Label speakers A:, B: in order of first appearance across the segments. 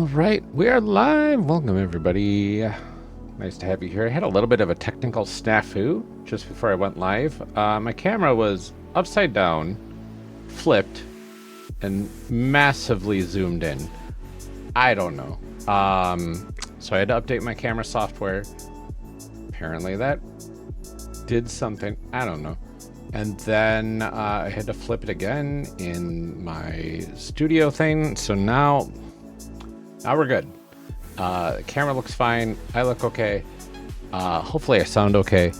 A: All right, we are live. Welcome, everybody. Nice to have you here. I had a little bit of a technical snafu just before I went live. My camera was upside down, flipped, and massively zoomed in. I don't know. So I had to update my camera software. Apparently that did something. I don't know. And then I had to flip it again in my studio thing. So now we're good. The camera looks fine. I look okay. Hopefully I sound okay.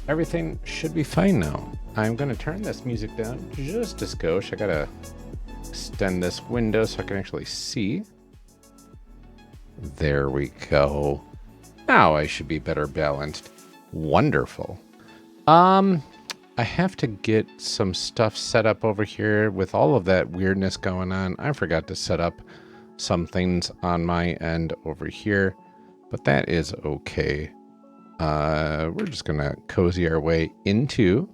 A: Everything should be fine now. I'm going to turn this music down just a skosh. I got to extend this window so I can actually see. There we go. Now I should be better balanced. Wonderful. I have to get some stuff set up over here with all of that weirdness going on. I forgot to set up some things on my end over here, but that is okay. We're just gonna cozy our way into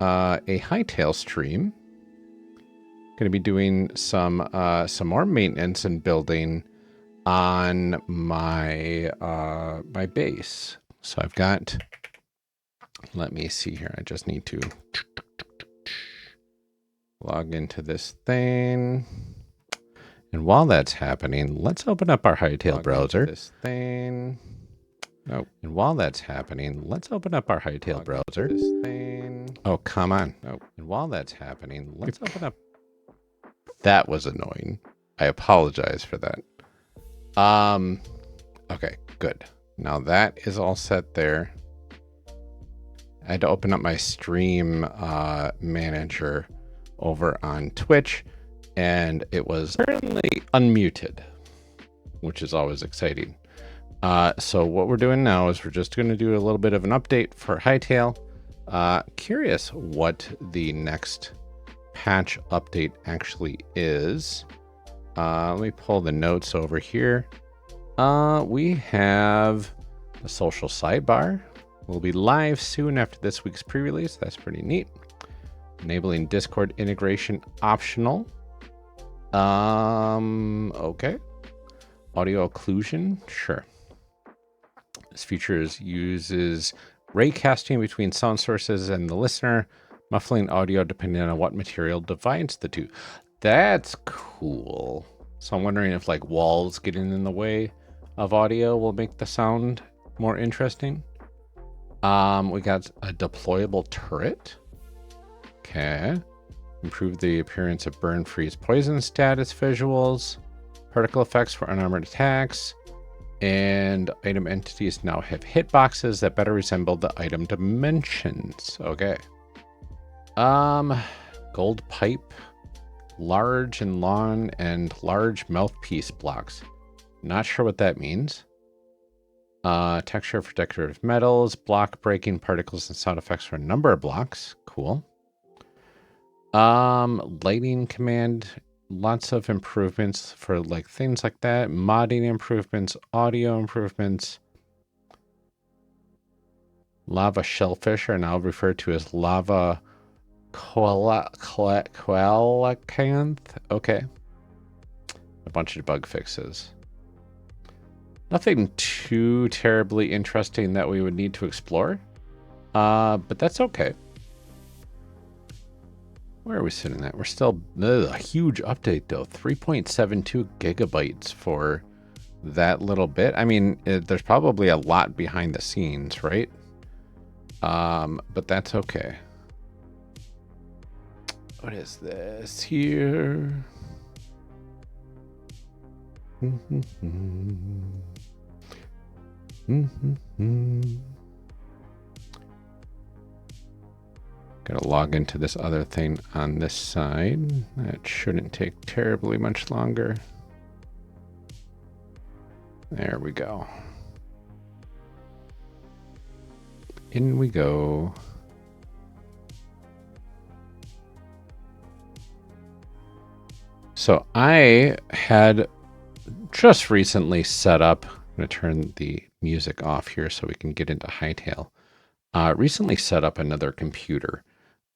A: a Hytale stream. Gonna be doing some more maintenance and building on my my base. So I've got, let me see here, I just need to log into this thing. And while that's happening, let's open up our Hytale browser. This thing. Oh, and while that's happening, let's open up our Hytale browser. This thing. Oh, come on. Oh, and while that's happening, let's open up. That was annoying. I apologize for that. Okay, good. Now that is all set there. I had to open up my stream manager over on Twitch, and it was apparently unmuted, which is always exciting. So what we're doing now is we're just going to do a little bit of an update for Hytale. Curious what the next patch update actually is. Let me pull the notes over here. We have the social sidebar. We'll be live soon after this week's pre-release. That's pretty neat. Enabling Discord integration optional. Okay. Audio occlusion, sure. This feature uses raycasting between sound sources and the listener, muffling audio depending on what material divides the two. That's cool. So I'm wondering if like walls getting in the way of audio will make the sound more interesting. We got a deployable turret. Okay. Improve the appearance of burn, freeze, poison status visuals, particle effects for unarmored attacks, and item entities now have hitboxes that better resemble the item dimensions. Okay. Gold pipe, large and long and large mouthpiece blocks. Not sure what that means. Texture for decorative metals, block breaking particles and sound effects for a number of blocks. Cool. Lighting command, lots of improvements for like things like that. Modding improvements, audio improvements. Lava shellfish are now referred to as lava coelacanth. Okay. A bunch of bug fixes. Nothing too terribly interesting that we would need to explore. But that's okay. Where are we sitting at? We're still a huge update though. 3.72 gigabytes for that little bit. I mean, there's probably a lot behind the scenes, right? But that's okay. What is this here? Gotta log into this other thing on this side. That shouldn't take terribly much longer. There we go. In we go. So I had just recently set up, I'm going to turn the music off here so we can get into Hytale. Recently set up another computer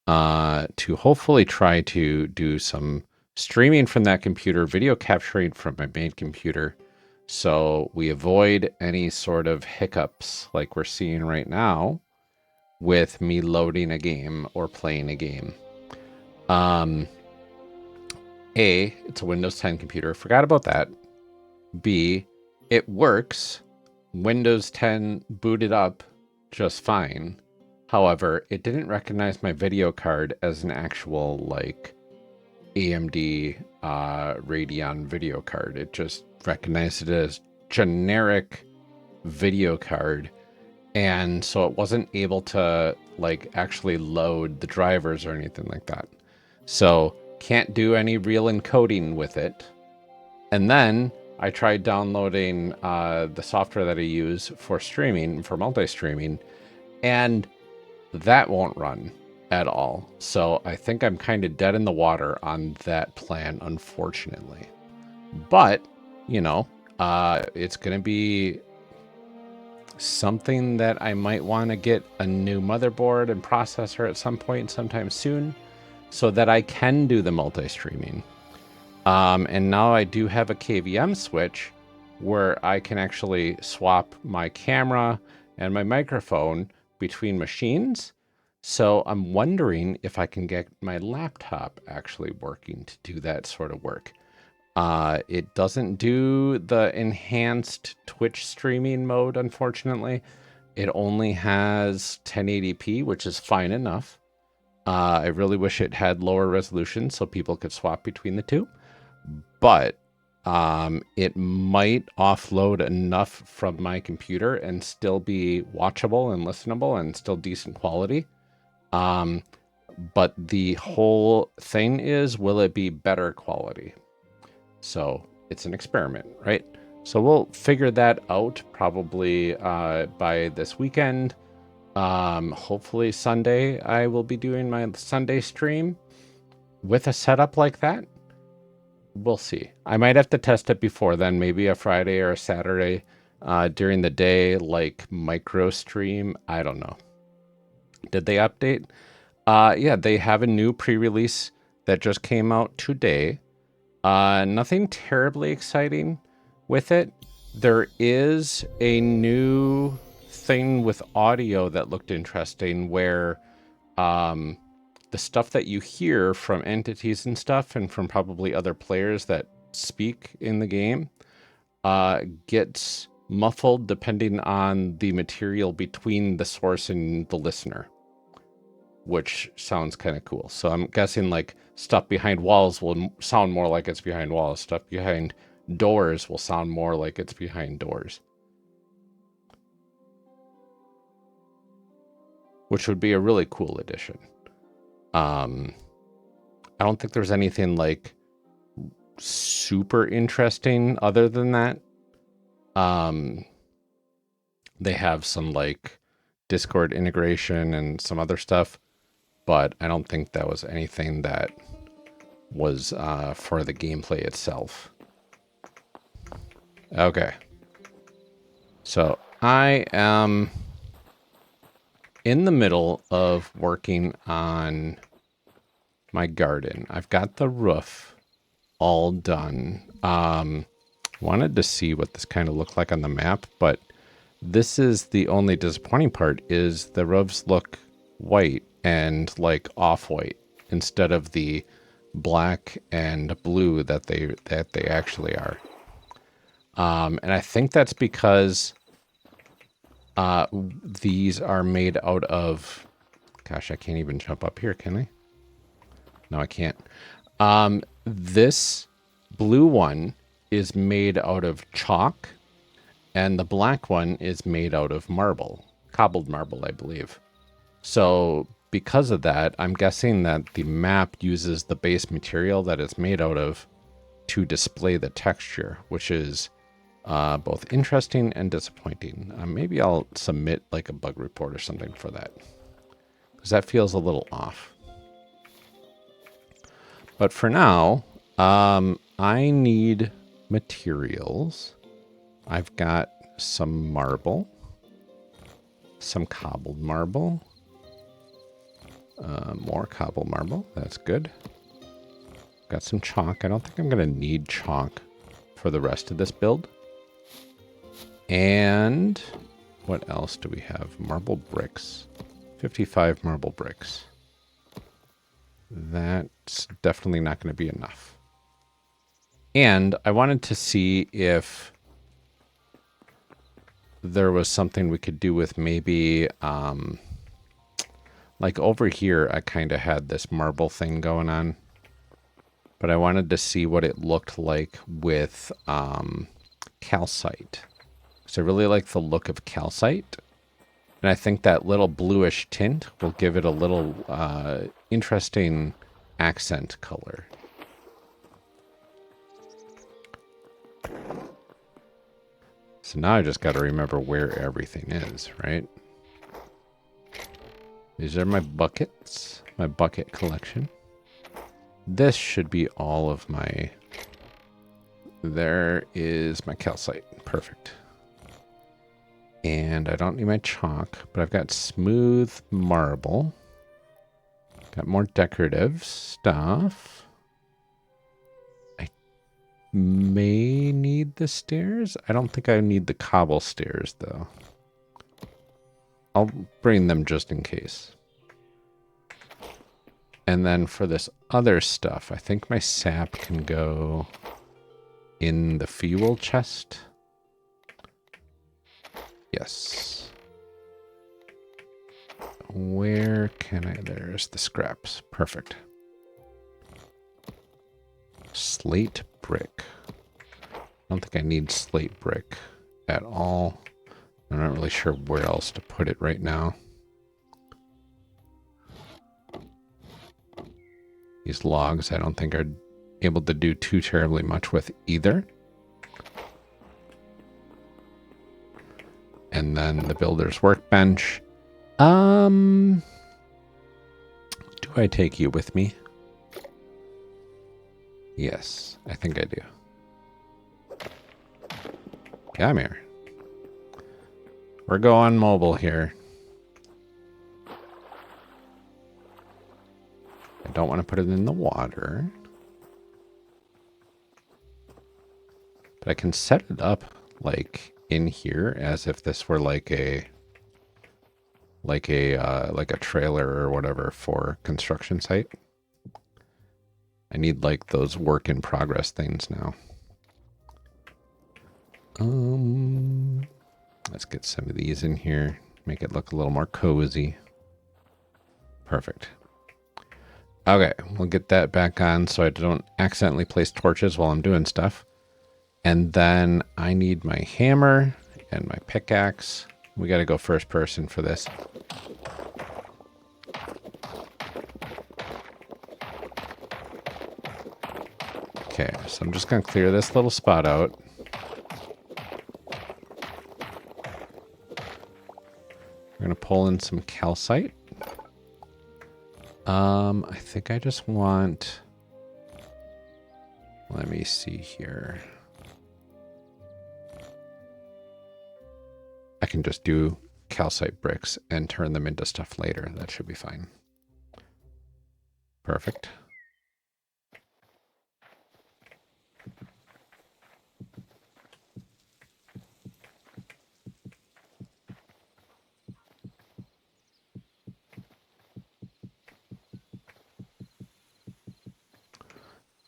A: to hopefully try to do some streaming from that computer, video capturing from my main computer. So we avoid any sort of hiccups like we're seeing right now with me loading a game or playing a game. A, it's a Windows 10 computer. Forgot about that. B, it works. Windows 10 booted up just fine. However, it didn't recognize my video card as an actual, like, AMD Radeon video card. It just recognized it as generic video card. And so it wasn't able to, like, actually load the drivers or anything like that. So can't do any real encoding with it. And then I tried downloading the software that I use for streaming, for multi-streaming, and that won't run at all. So I think I'm kind of dead in the water on that plan, unfortunately. But, you know, it's going to be something that I might want to get a new motherboard and processor at some point sometime soon so that I can do the multi-streaming. And now I do have a KVM switch where I can actually swap my camera and my microphone between machines. So I'm wondering if I can get my laptop actually working to do that sort of work. It doesn't do the enhanced Twitch streaming mode, unfortunately. It only has 1080p, which is fine enough. I really wish it had lower resolution so people could swap between the two. But it might offload enough from my computer and still be watchable and listenable and still decent quality. But the whole thing is, will it be better quality? So it's an experiment, right? So we'll figure that out probably by this weekend. Hopefully Sunday, I will be doing my Sunday stream with a setup like that. We'll see. I might have to test it before then, maybe a Friday or a Saturday during the day, like micro stream. I don't know. Did they update? Yeah, they have a new pre-release that just came out today. Nothing terribly exciting with it. There is a new thing with audio that looked interesting where the stuff that you hear from entities and stuff and from probably other players that speak in the game gets muffled depending on the material between the source and the listener, which sounds kind of cool. So I'm guessing like stuff behind walls will sound more like it's behind walls. Stuff behind doors will sound more like it's behind doors. Which would be a really cool addition. I don't think there's anything like super interesting other than that. They have some like Discord integration and some other stuff, but I don't think that was anything that was for the gameplay itself. Okay. So I am in the middle of working on my garden. I've got the roof all done. Wanted to see what this kind of looked like on the map, but this is the only disappointing part is the roofs look white and like off-white instead of the black and blue that they actually are. And I think that's because these are made out of, gosh, I can't even jump up here, can I? No, I can't. This blue one is made out of chalk, and the black one is made out of marble, cobbled marble, I believe. So because of that, I'm guessing that the map uses the base material that it's made out of to display the texture, which is both interesting and disappointing. Maybe I'll submit like a bug report or something for that, because that feels a little off. But for now, I need materials. I've got some marble, some cobbled marble, more cobbled marble. That's good. Got some chalk. I don't think I'm going to need chalk for the rest of this build. And what else do we have? Marble bricks. 55 marble bricks. That's definitely not going to be enough. And I wanted to see if there was something we could do with maybe, like over here, I kind of had this marble thing going on. But I wanted to see what it looked like with calcite. So I really like the look of calcite. And I think that little bluish tint will give it a little interesting accent color. So now I just got to remember where everything is, right? These are my buckets, my bucket collection. This should be all of my... There is my calcite. Perfect. And I don't need my chalk, but I've got smooth marble. Got more decorative stuff. I may need the stairs. I don't think I need the cobble stairs, though. I'll bring them just in case. And then for this other stuff, I think my sap can go in the fuel chest. Yes. Where can I? There's the scraps. Perfect. Slate brick. I don't think I need slate brick at all. I'm not really sure where else to put it right now. These logs I don't think are able to do too terribly much with either. And then the builder's workbench. Do I take you with me? Yes, I think I do. Come here. We're going mobile here. I don't want to put it in the water. But I can set it up like in here as if this were like a trailer or whatever for construction site. I need like those work in progress things now. Let's get some of these in here. Make it look a little more cozy. Perfect. Okay, we'll get that back on so I don't accidentally place torches while I'm doing stuff. And then I need my hammer and my pickaxe. We got to go first person for this. Okay, so I'm just going to clear this little spot out. We're going to pull in some calcite. I think I just want... Let me see here. I can just do calcite bricks and turn them into stuff later. That should be fine. Perfect.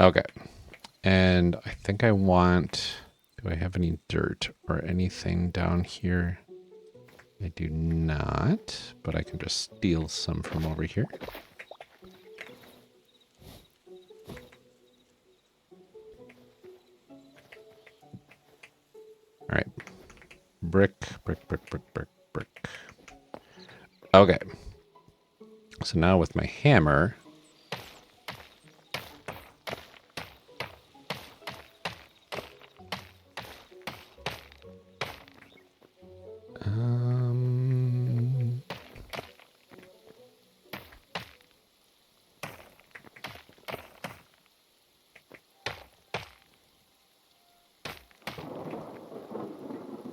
A: Okay. And I think I want... Do I have any dirt or anything down here? I do not, but I can just steal some from over here. All right. Brick, brick, brick, brick, brick, brick. Okay. So now with my hammer...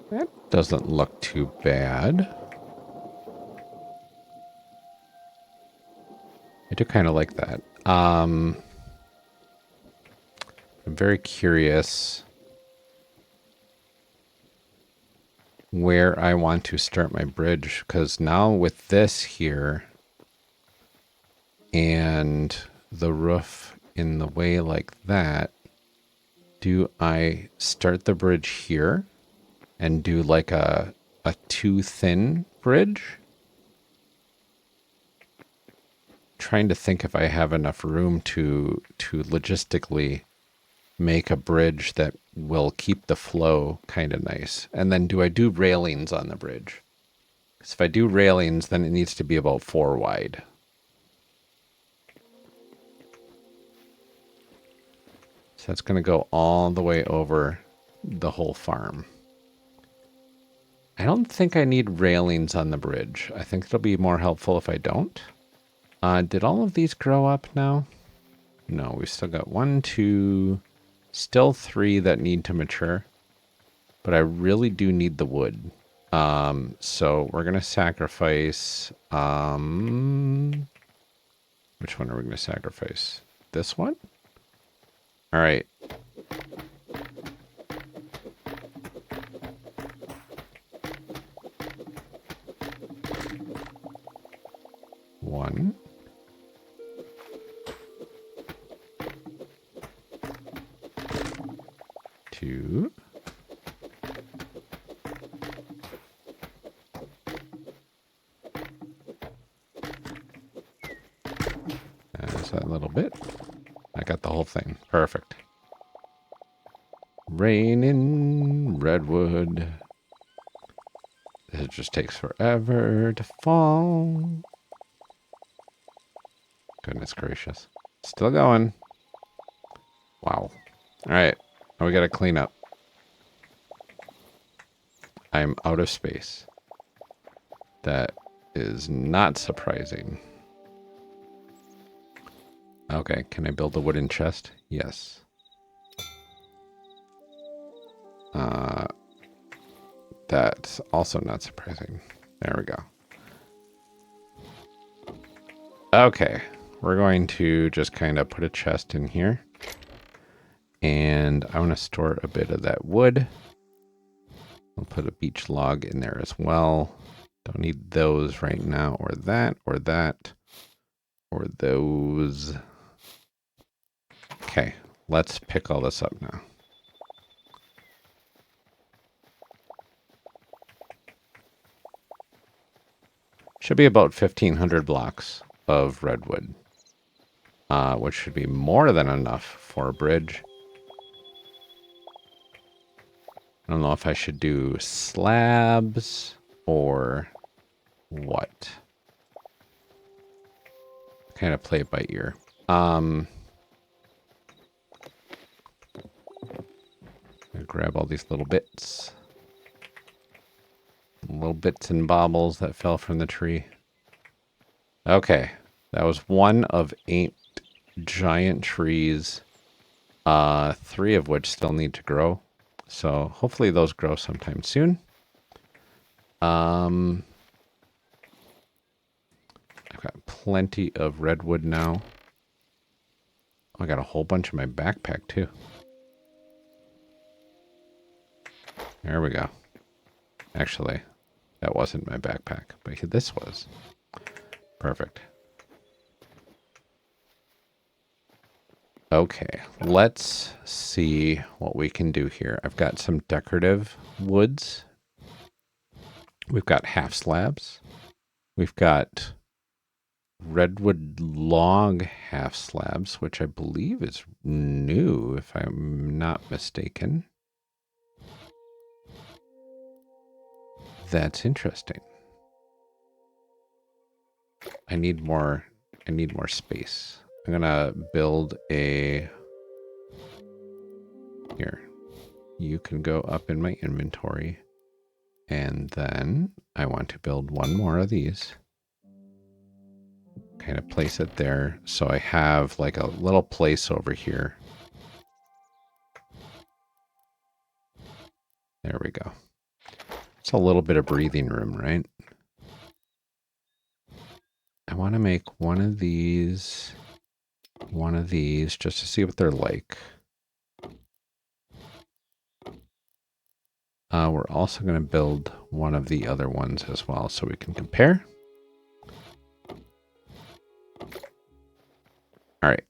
A: That doesn't look too bad. I do kind of like that. I'm very curious where I want to start my bridge, because now with this here and the roof in the way like that, do I start the bridge here and do like a too thin bridge? Trying to think if I have enough room to logistically make a bridge that will keep the flow kind of nice. And then do I do railings on the bridge? Because if I do railings, then it needs to be about 4 wide. So that's going to go all the way over the whole farm. I don't think I need railings on the bridge. I think it'll be more helpful if I don't. Did all of these grow up now? No, we still got 1, 2, still 3 that need to mature. But I really do need the wood. So we're going to sacrifice... which one are we going to sacrifice? This one? All right. One. Two. That's that little bit. I got the whole thing. Perfect. Rain in redwood. It just takes forever to fall. Goodness gracious. Still going. Wow. All right. Now we got to clean up. I'm out of space. That is not surprising. Okay, can I build a wooden chest? Yes. That's also not surprising. There we go. Okay, we're going to just kind of put a chest in here. And I want to store a bit of that wood. I'll put a beech log in there as well. Don't need those right now, or that, or that, or those. Okay, let's pick all this up now. Should be about 1,500 blocks of redwood, which should be more than enough for a bridge. I don't know if I should do slabs or what. Kind of play it by ear. Grab all these little bits. Little bits and baubles that fell from the tree. Okay. That was one of 8 giant trees. 3 of which still need to grow. So hopefully those grow sometime soon. I've got plenty of redwood now. I got a whole bunch in my backpack too. There we go. Actually, that wasn't my backpack, but this was. Perfect. Okay, let's see what we can do here. I've got some decorative woods. We've got half slabs. We've got redwood log half slabs, which I believe is new, if I'm not mistaken. That's interesting. I need more space. I'm gonna build a... Here. You can go up in my inventory. And then I want to build one more of these. Kind of place it there. So I have like a little place over here. There we go. It's a little bit of breathing room, right? I want to make one of these, just to see what they're like. We're also going to build one of the other ones as well so we can compare. All right.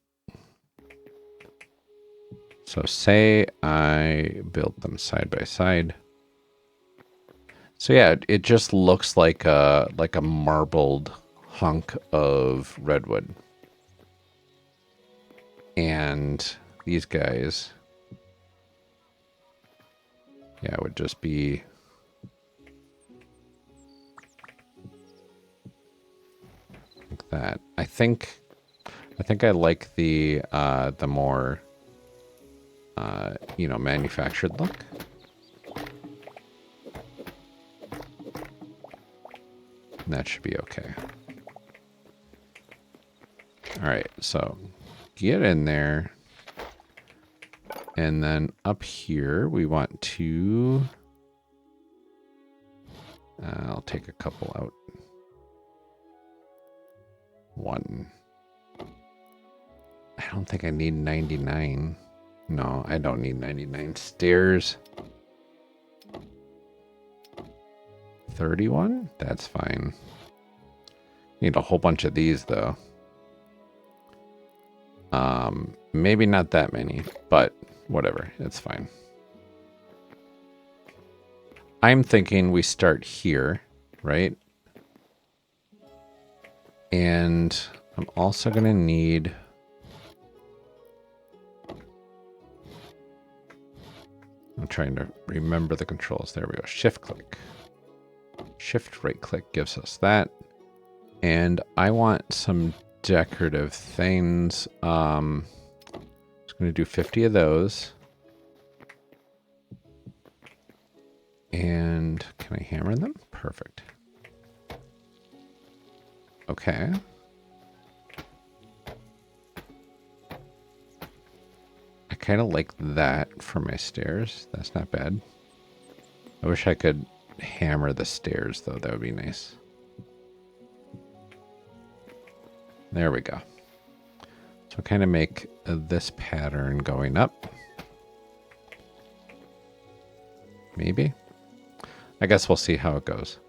A: So say I built them side by side. So yeah, it just looks like a marbled hunk of redwood. And these guys, yeah, would just be like that. I think I like the more you know, manufactured look. And that should be okay. All right, so get in there. And then up here, we want to... I'll take a couple out. One. I don't think I need 99. No, I don't need 99 stairs. 31? That's fine. Need a whole bunch of these, though. Maybe not that many, but whatever. It's fine. I'm thinking we start here, right? And I'm also going to need... I'm trying to remember the controls. There we go. Shift click. Shift right click gives us that. And I want some decorative things. I'm just going to do 50 of those. And can I hammer them? Perfect. Okay. I kind of like that for my stairs. That's not bad. I wish I could hammer the stairs, though. That would be nice. There we go. So kind of make this pattern going up. Maybe. I guess we'll see how it goes.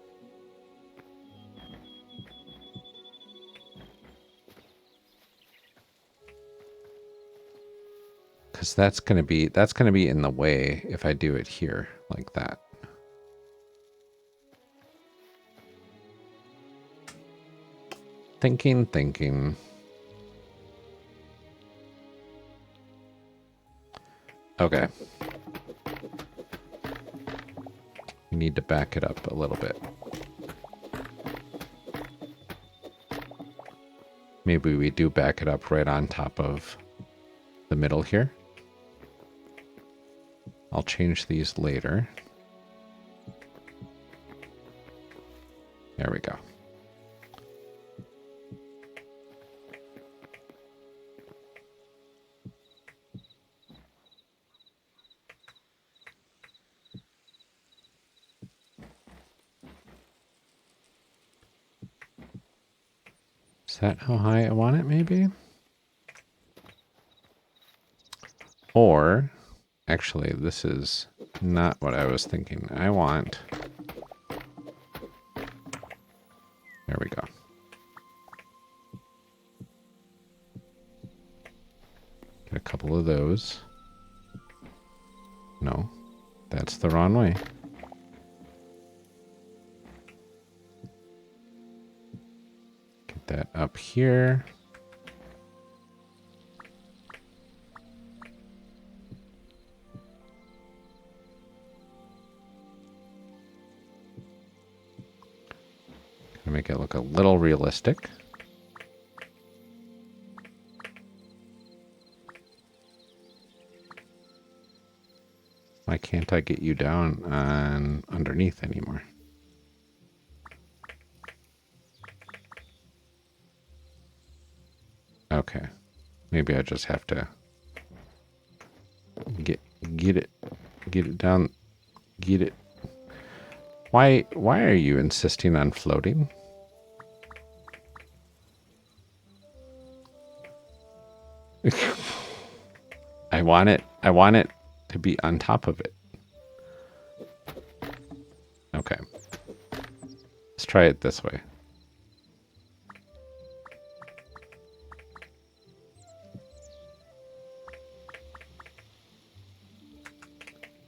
A: Because that's gonna be in the way if I do it here like that. Thinking. Okay. We need to back it up a little bit. Maybe we do back it up right on top of the middle here. I'll change these later. There we go. Is that how high I want it, maybe? Or, actually, this is not what I was thinking. I want... There we go. Get a couple of those. No, that's the wrong way. Get that up here. Gonna make it look a little realistic. Why can't I get you down on underneath anymore? Okay. Maybe I just have to get it down, get it. Why are you insisting on floating? I want it to be on top of it. Okay. Let's try it this way.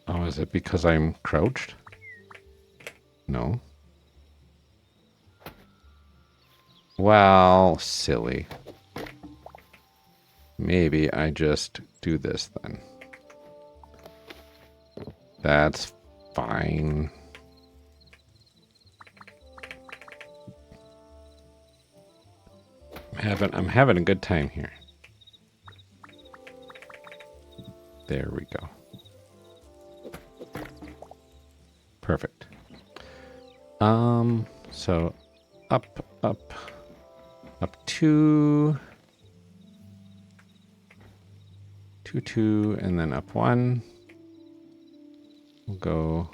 A: Oh, is it because I'm crouched? No. Well, silly. Maybe I just do this then. That's fine. I'm having a good time here. There we go. Perfect. So up, up 2, 2, 2, and then up 1. We'll go.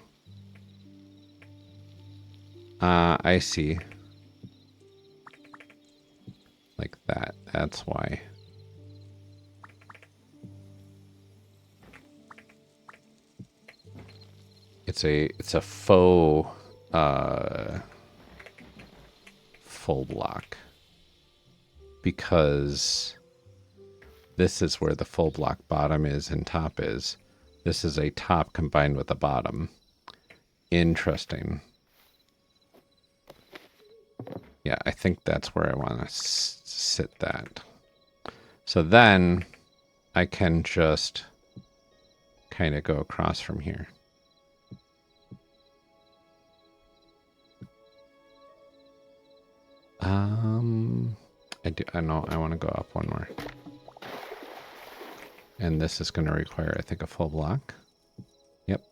A: I see. Like that. That's why. It's a faux full block, because this is where the full block bottom is and top is. This is a top combined with a bottom. Interesting. Yeah, I think that's where I want to sit that. So then I can just kind of go across from here. I know I want to go up one more. And this is going to require, I think, a full block. Yep.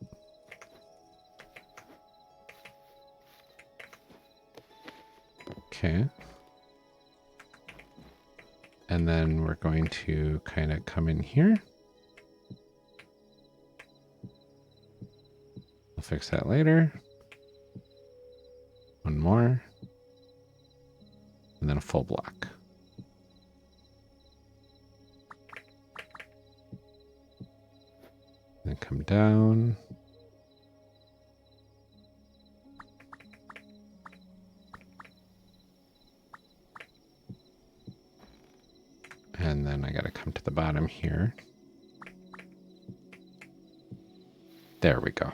A: Okay. And then we're going to kind of come in here. I'll fix that later. One more. And then a full block. Then come down. And then I got to come to the bottom here. There we go.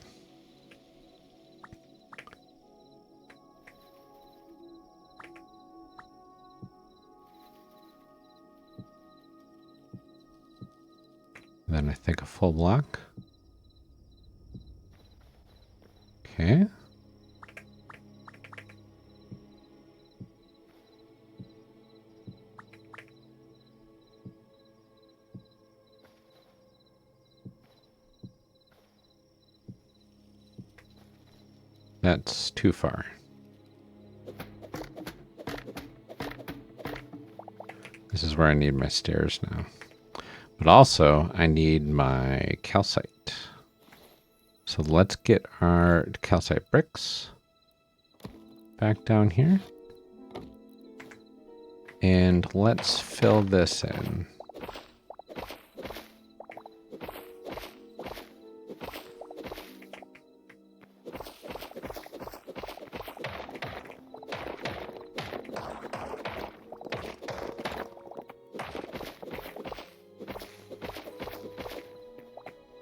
A: Then I think a full block. Okay. That's too far. This is where I need my stairs now. But also, I need my calcite. So let's get our calcite bricks back down here. And let's fill this in.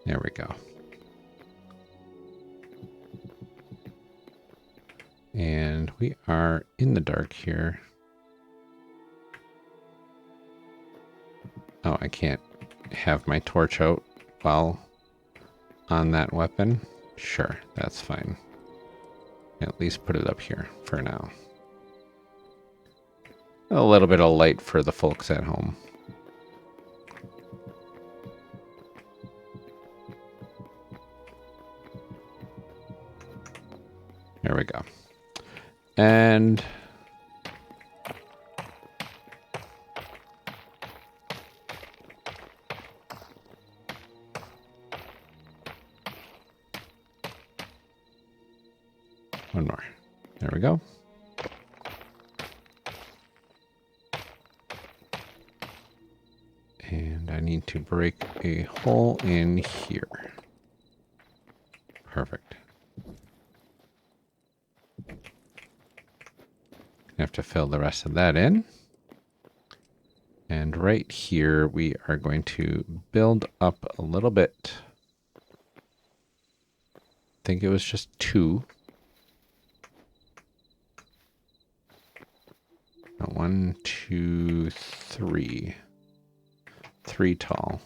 A: There we go. And we are in the dark here. Oh, I can't have my torch out while on that weapon. Sure, that's fine. At least put it up here for now. A little bit of light for the folks at home. There we go. And one more. There we go. And I need to break a hole in here. Perfect. Have to fill the rest of that in. And right here, we are going to build up a little bit. I think it was just 2. No, 1, 2, 3. 3 tall.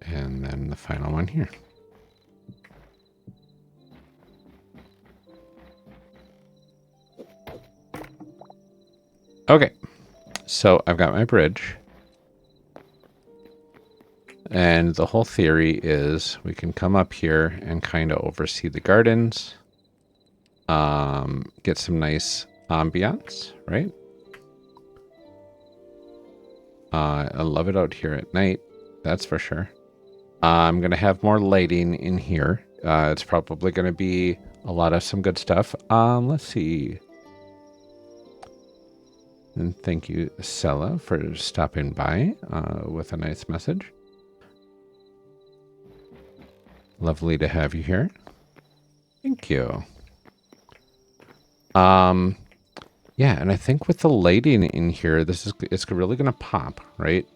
A: And then the final one here. Okay, so I've got my bridge. And the whole theory is we can come up here and kind of oversee the gardens. Get some nice ambiance, right? I love it out here at night, that's for sure. I'm going to have more lighting in here. It's probably going to be a lot of some good stuff. Let's see. And thank you, Sella, for stopping by with a nice message. Lovely to have you here. Thank you. Yeah, and I think with the lighting in here, it's really going to pop, right?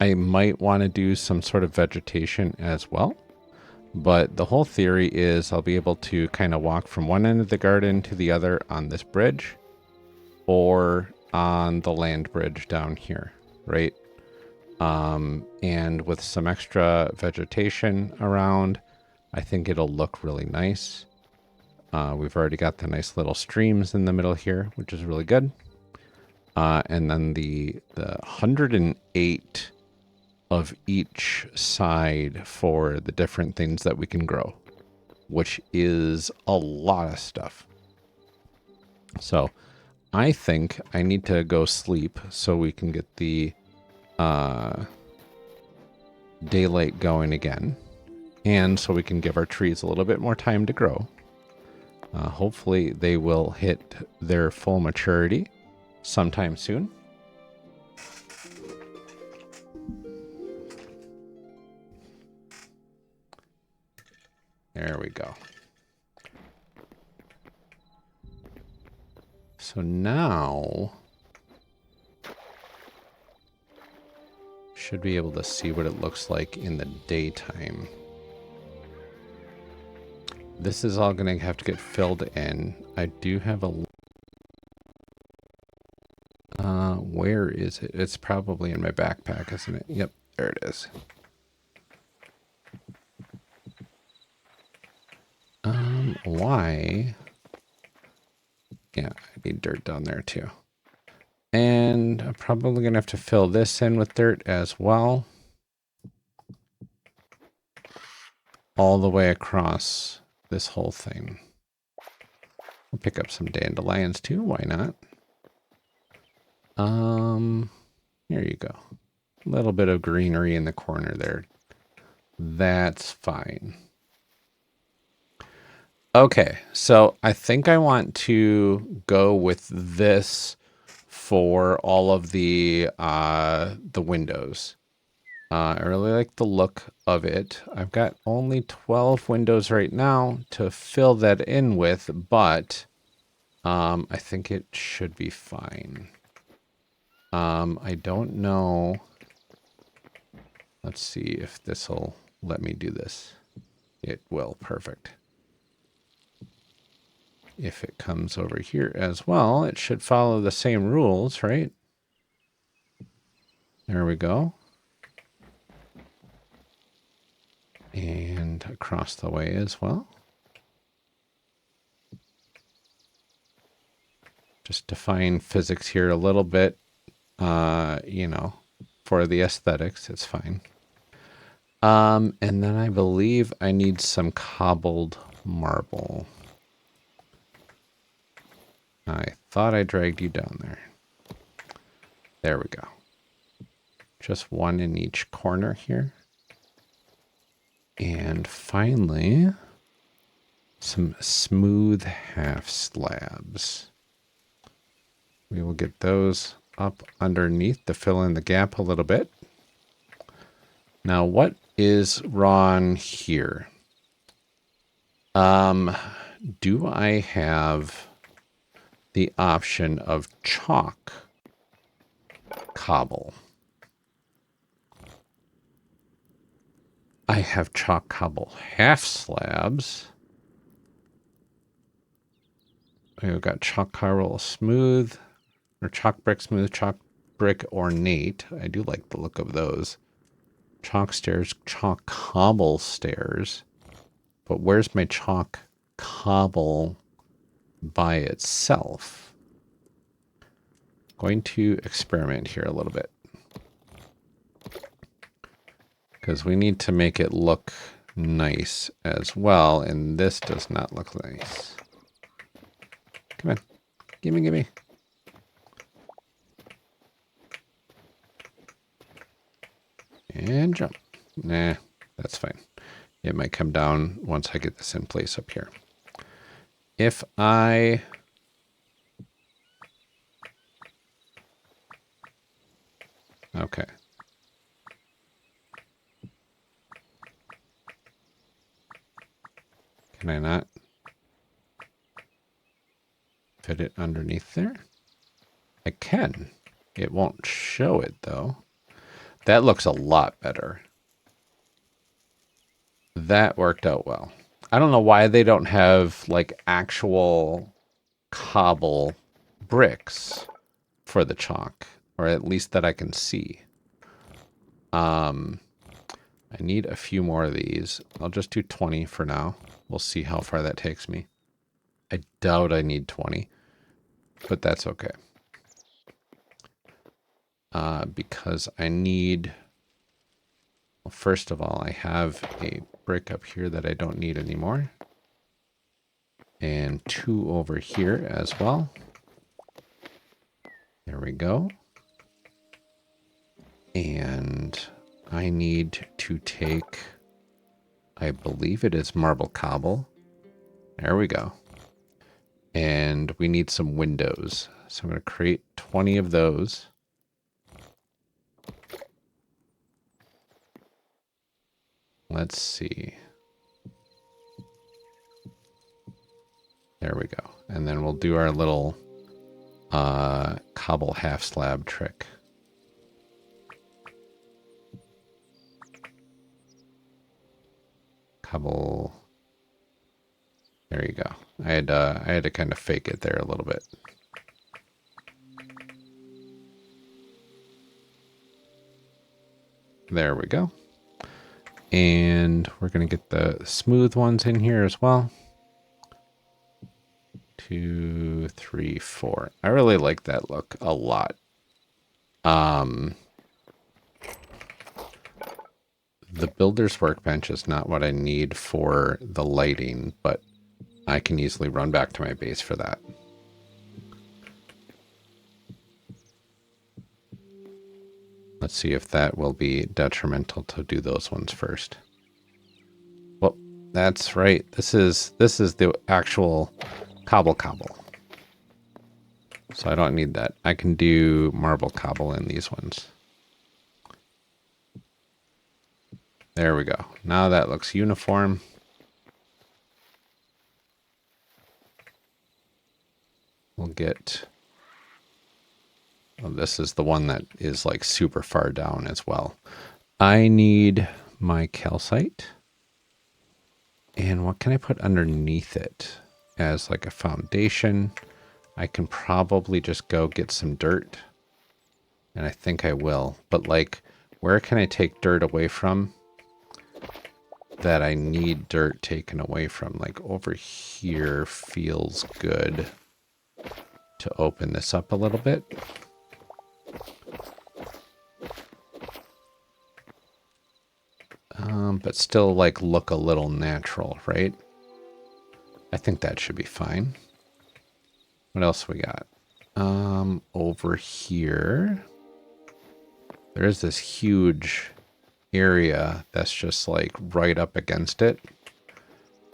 A: I might want to do some sort of vegetation as well. But the whole theory is I'll be able to kind of walk from one end of the garden to the other on this bridge or on the land bridge down here, right? And with some extra vegetation around, I think it'll look really nice. We've already got the nice little streams in the middle here, which is really good. And then the 108 of each side for the different things that we can grow, which is a lot of stuff. So I think I need to go sleep so we can get the daylight going again. And so we can give our trees a little bit more time to grow. Hopefully they will hit their full maturity sometime soon. There we go. So now should be able to see what it looks like in the daytime. This is all going to have to get filled in. I do have a... where is it? It's probably in my backpack, isn't it? Yep, there it is. Why? Yeah, I need dirt down there too. And I'm probably going to have to fill this in with dirt as well. All the way across this whole thing. We'll pick up some dandelions too. Why not? Here you go. A little bit of greenery in the corner there. That's fine. Okay, so I think I want to go with this for all of the windows. I really like the look of it. I've got only 12 windows right now to fill that in with, but I think it should be fine. I don't know. Let's see if this will let me do this. It will. Perfect. If it comes over here as well, it should follow the same rules, right? There we go. And across the way as well. Just define physics here a little bit, you know, for the aesthetics, it's fine. And then I believe I need some cobbled marble. I thought I dragged you down there. There we go. Just one in each corner here. And finally, some smooth half slabs. We will get those up underneath to fill in the gap a little bit. Now, what is wrong here? Do I have the option of chalk cobble? I have chalk cobble half slabs. We've got chalk cobble smooth, or chalk brick smooth, chalk brick ornate. I do like the look of those. Chalk stairs, chalk cobble stairs. But where's my chalk cobble by itself? Going to experiment here a little bit, because we need to make it look nice as well, and this does not look nice. Come on. Gimme, gimme. And jump. Nah, that's fine. It might come down once I get this in place up here. If I... Okay. Can I not fit it underneath there? I can. It won't show it, though. That looks a lot better. That worked out well. I don't know why they don't have, like, actual cobble bricks for the chalk, or at least that I can see. I need a few more of these. I'll just do 20 for now. We'll see how far that takes me. I doubt I need 20, but that's okay. Because I need... Well, first of all, I have a brick up here that I don't need anymore. And 2 over here as well. There we go. And I need to take, I believe it is marble cobble. There we go. And we need some windows. So I'm going to create 20 of those. Let's see. There we go. And then we'll do our little cobble half slab trick. Cobble. There you go. I had to kind of fake it there a little bit. There we go. And we're going to get the smooth ones in here as well. 2, 3, 4. I really like that look a lot. The builder's workbench is not what I need for the lighting, but I can easily run back to my base for that. Let's see if that will be detrimental to do those ones first. Well, that's right. This is the actual cobble. So I don't need that. I can do marble cobble in these ones. There we go. Now that looks uniform. We'll get... Well, this is the one that is like super far down as well. I need my calcite. And what can I put underneath it as like a foundation? I can probably just go get some dirt. And I think I will. But like, where can I take dirt away from that I need dirt taken away from? Like over here feels good to open this up a little bit. But still like look a little natural, right? I think that should be fine. What else we got? Over here, there is this huge area that's just like right up against it.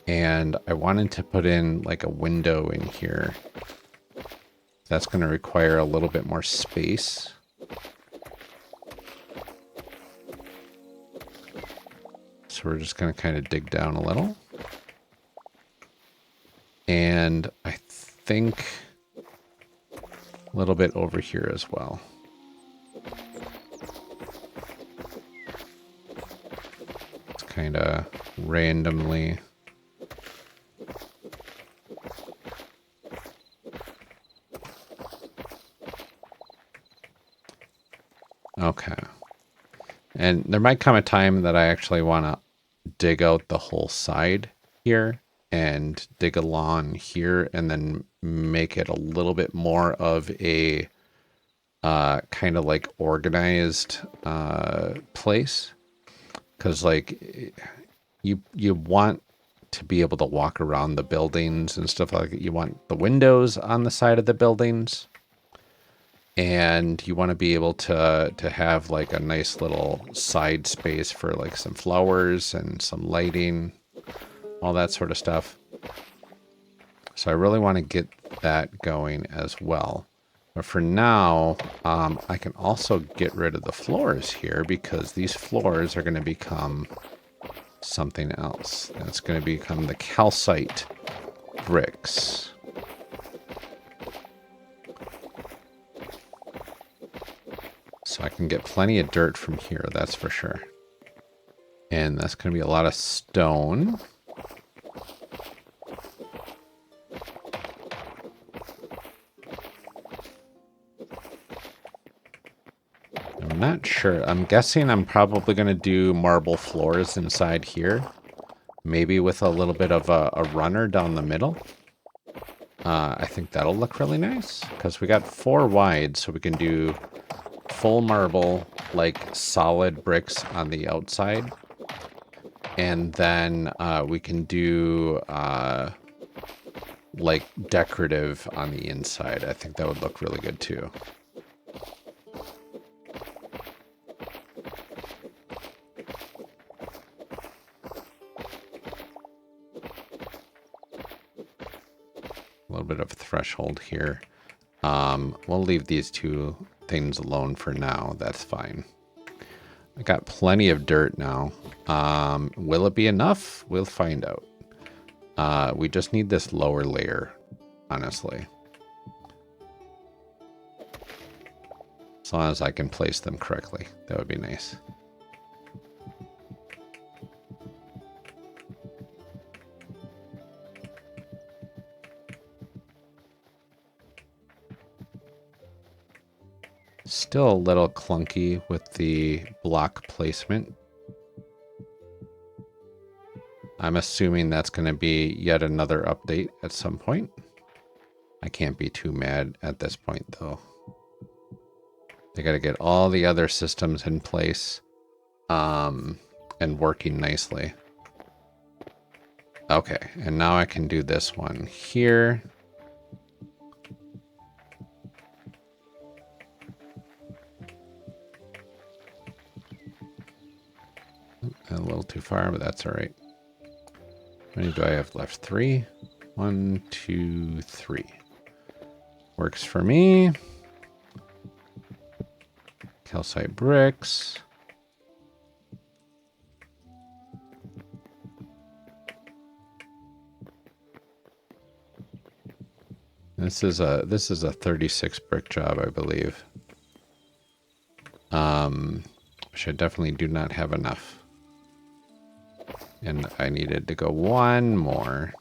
A: And I wanted to put in like a window in here That's going to require a little bit more space. So we're just going to kind of dig down a little. And I think a little bit over here as well. It's kind of randomly. Okay. And there might come a time that I actually want to dig out the whole side here and dig a lawn here and then make it a little bit more of a kind of like organized place. Because like you want to be able to walk around the buildings and stuff like that. You want the windows on the side of the buildings. And you want to be able to have like a nice little side space for like some flowers and some lighting, all that sort of stuff. So I really want to get that going as well. But for now, I can also get rid of the floors here because these floors are going to become something else. That's going to become the calcite bricks. So I can get plenty of dirt from here, that's for sure. And that's going to be a lot of stone. I'm not sure. I'm guessing I'm probably going to do marble floors inside here. Maybe with a little bit of a runner down the middle. I think that'll look really nice. Because we got 4 wide, so we can do full marble, like solid bricks on the outside. And then we can do like decorative on the inside. I think that would look really good too. A little bit of a threshold here. We'll leave these 2 things alone for now. That's fine. I got plenty of dirt now. Will it be enough? We'll find out. We just need this lower layer, honestly. As long as I can place them correctly, that would be nice. Still a little clunky with the block placement. I'm assuming that's going to be yet another update at some point. I can't be too mad at this point, though. They got to get all the other systems in place and working nicely. Okay, and now I can do this one here. A little too far, but that's all right. How many do I have left? 3? 1, 2, 3. Works for me. Calcite bricks. This is a 36 brick job, I believe. Which I definitely do not have enough. And I needed to go 1 more.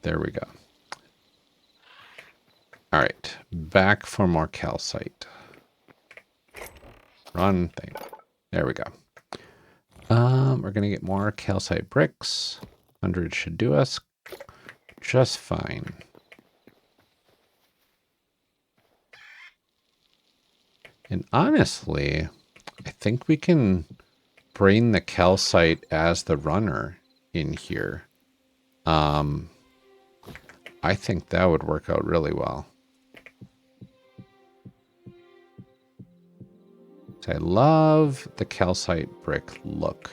A: There we go. All right, back for more calcite. Run thing. There we go. We're gonna get more calcite bricks. 100 should do us just fine. And honestly, I think we can bring the calcite as the runner in here. I think that would work out really well. I love the calcite brick look.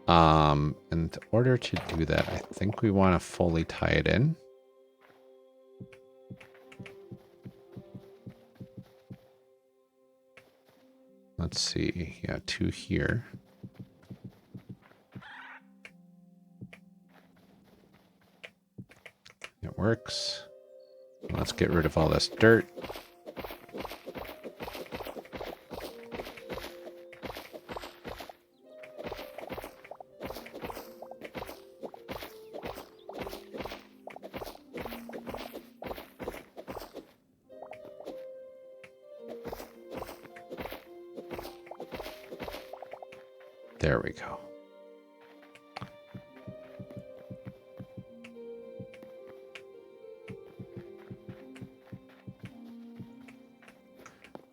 A: And in order to do that, I think we want to fully tie it in. Let's see. Yeah, 2 here. It works. Let's get rid of all this dirt. There we go.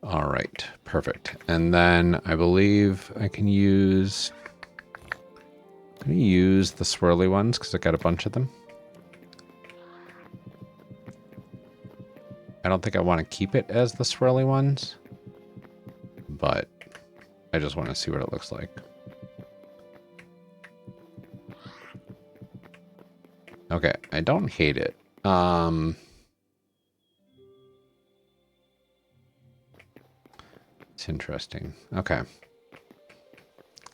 A: All right, perfect. And then I believe I can use... I'm going to use the swirly ones because I got a bunch of them. I don't think I want to keep it as the swirly ones, but I just want to see what it looks like. Okay, I don't hate it. It's interesting. Okay.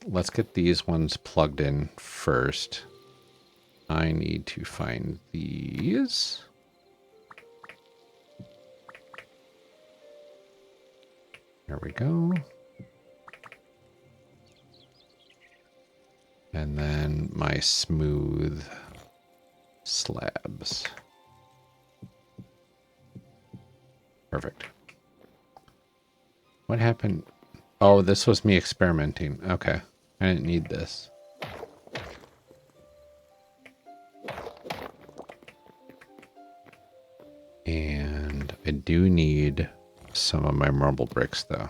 A: Let's get these ones plugged in first. I need to find these. There we go. And then my smooth slabs. Perfect. What happened? Oh, this was me experimenting. Okay. I didn't need this. And I do need some of my marble bricks, though.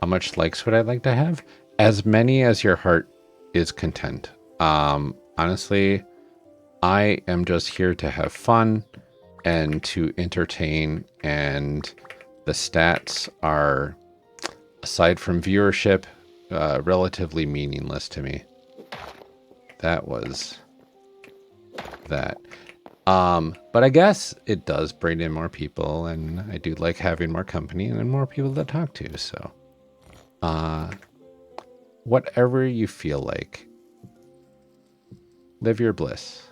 A: How much likes would I like to have? As many as your heart is content. Honestly, I am just here to have fun and to entertain, and the stats are, aside from viewership, relatively meaningless to me. That was that. But I guess it does bring in more people, and I do like having more company and more people to talk to, so whatever you feel like. Live your bliss.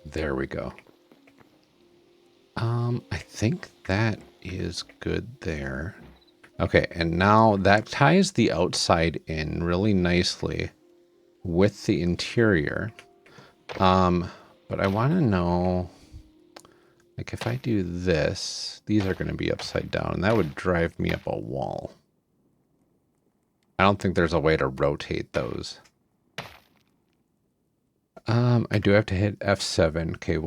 A: There we go. I think that is good there. Okay, and now that ties the outside in really nicely with the interior. But I want to know, like, if I do this, these are going to be upside down, and that would drive me up a wall. I don't think there's a way to rotate those. I do have to hit F7. Okay,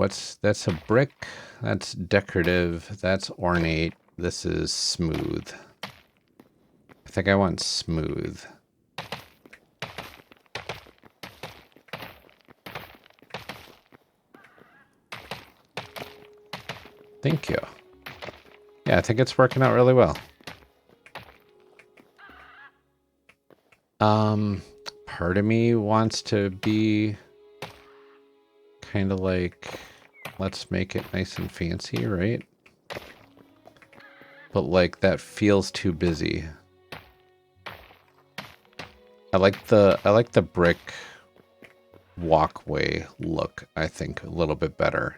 A: that's a brick. That's decorative. That's ornate. This is smooth. I think I want smooth. Thank you. Yeah, I think it's working out really well. Part of me wants to be kind of like, let's make it nice and fancy, right? But like that feels too busy. I like the brick walkway look, I think, a little bit better.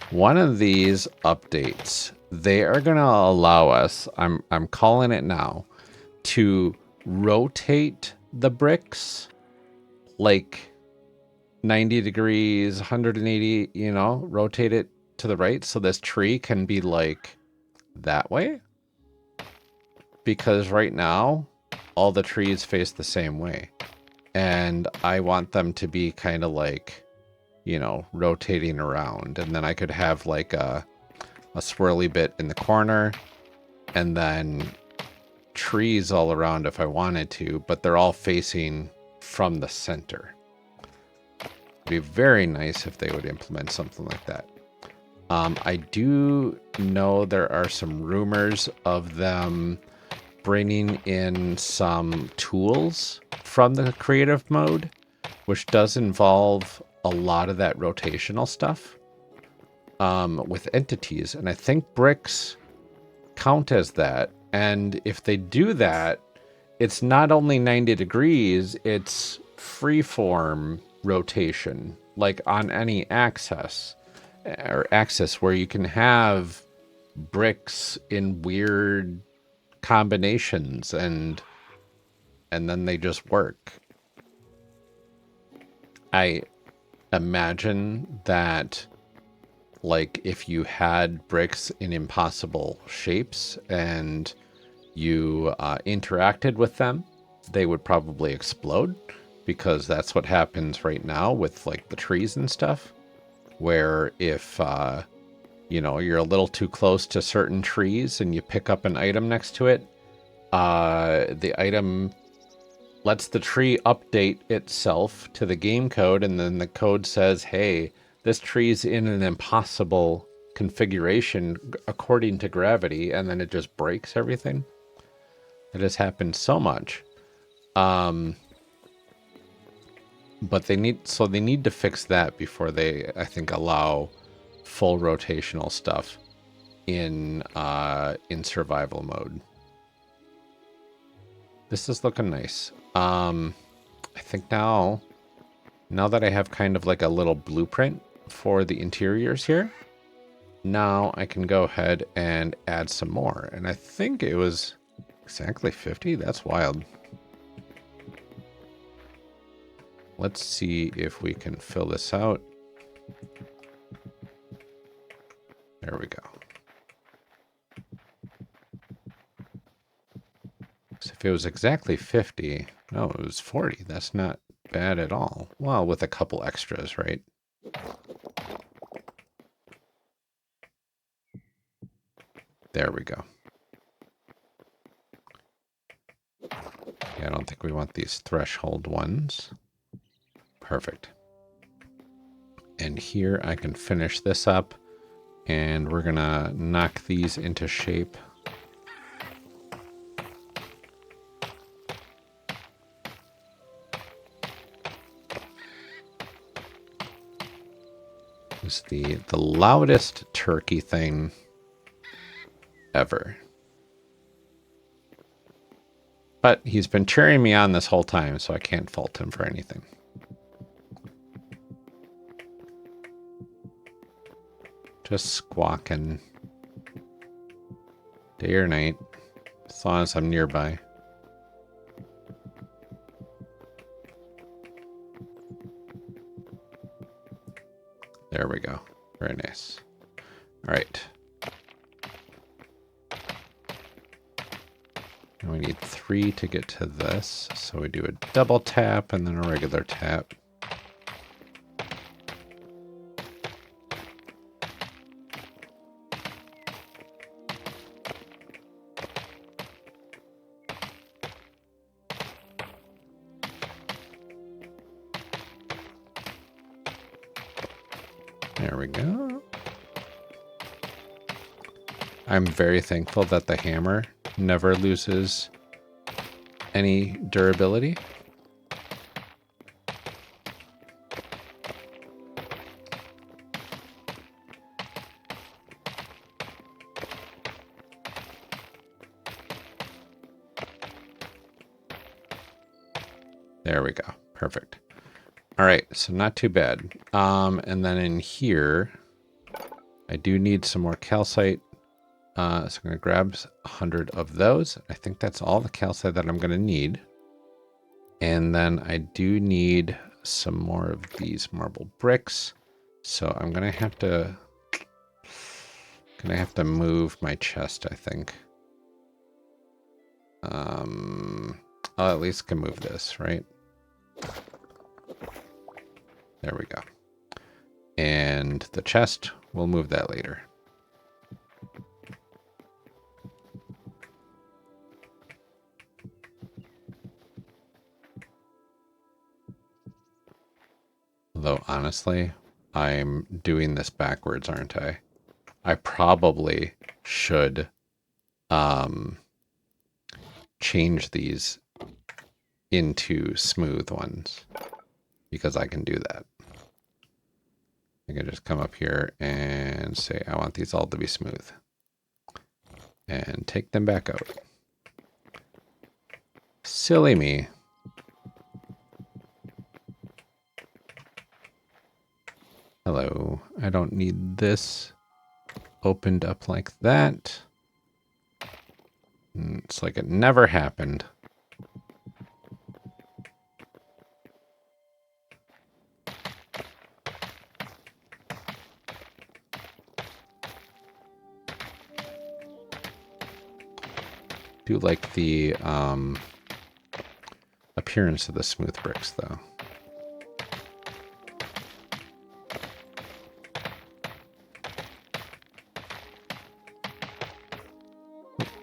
A: One of these updates, they are going to allow us, I'm calling it now, to rotate the bricks like 90 degrees, 180, you know, rotate it to the right so this tree can be like that way. Because right now, all the trees face the same way. And I want them to be kind of like, you know, rotating around. And then I could have like a swirly bit in the corner and then trees all around if I wanted to, but they're all facing from the center. It'd be very nice if they would implement something like that. I do know there are some rumors of them bringing in some tools from the creative mode, which does involve a lot of that rotational stuff with entities. And I think bricks count as that. And if they do that, it's not only 90 degrees, it's freeform rotation, like on any axis where you can have bricks in weird combinations and then they just work. I imagine that like if you had bricks in impossible shapes and you interacted with them, they would probably explode, because that's what happens right now with like the trees and stuff, where if you know, you're a little too close to certain trees and you pick up an item next to it, the item lets the tree update itself to the game code, and then the code says, hey, this tree's in an impossible configuration according to gravity, and then it just breaks everything. It has happened so much. But they need to fix that before they, I think, allow full rotational stuff in survival mode. This is looking nice. I think now that I have kind of like a little blueprint for the interiors here, now I can go ahead and add some more. And I think it was exactly 50. That's wild. Let's see if we can fill this out. There we go. So if it was exactly 50, no, it was 40. That's not bad at all. Well, with a couple extras, right? There we go. Yeah, I don't think we want these threshold ones. Perfect. And here I can finish this up, and we're gonna knock these into shape. It's the loudest turkey thing ever. But he's been cheering me on this whole time, so I can't fault him for anything. Just squawking day or night, as long as I'm nearby. There we go. Very nice. All right. And we need 3 to get to this. So we do a double tap and then a regular tap. There we go. I'm very thankful that the hammer never loses any durability. There we go. Perfect. All right, so not too bad. And then in here, I do need some more calcite. So I'm going to grab 100 of those. I think that's all the calcite that I'm going to need. And then I do need some more of these marble bricks. So I'm going to have to move my chest, I think. I'll at least can move this, right? There we go. And the chest, we'll move that later. Although, honestly, I'm doing this backwards, aren't I? I probably should change these into smooth ones because I can do that. I can just come up here and say I want these all to be smooth and take them back out. Silly me. Hello. I don't need this opened up like that. It's like it never happened. Do like the appearance of the smooth bricks though.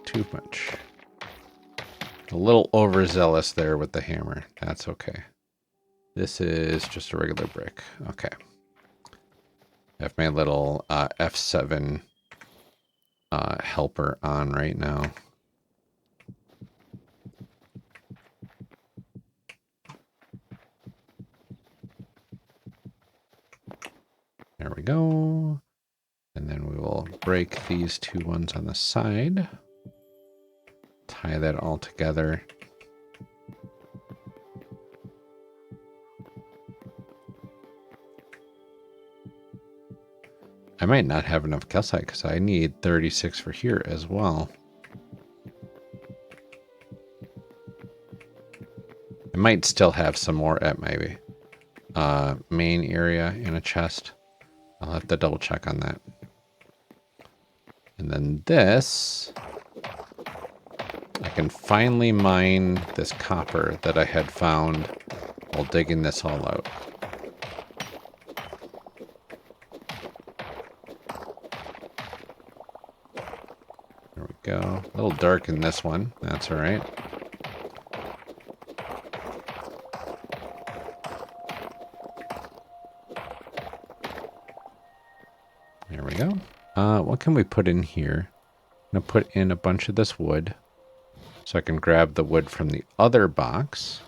A: Too much. A little overzealous there with the hammer. That's okay. This is just a regular brick. Okay. I have my little F7 helper on right now. There we go. And then we will break these two ones on the side. Tie that all together. I might not have enough calcite because I need 36 for here as well. I might still have some more at my main area in a chest. I'll have to double check on that. And then this, I can finally mine this copper that I had found while digging this all out. There we go. A little dark in this one. That's all right. There we go. What can we put in here? I'm going to put in a bunch of this wood so I can grab the wood from the other box.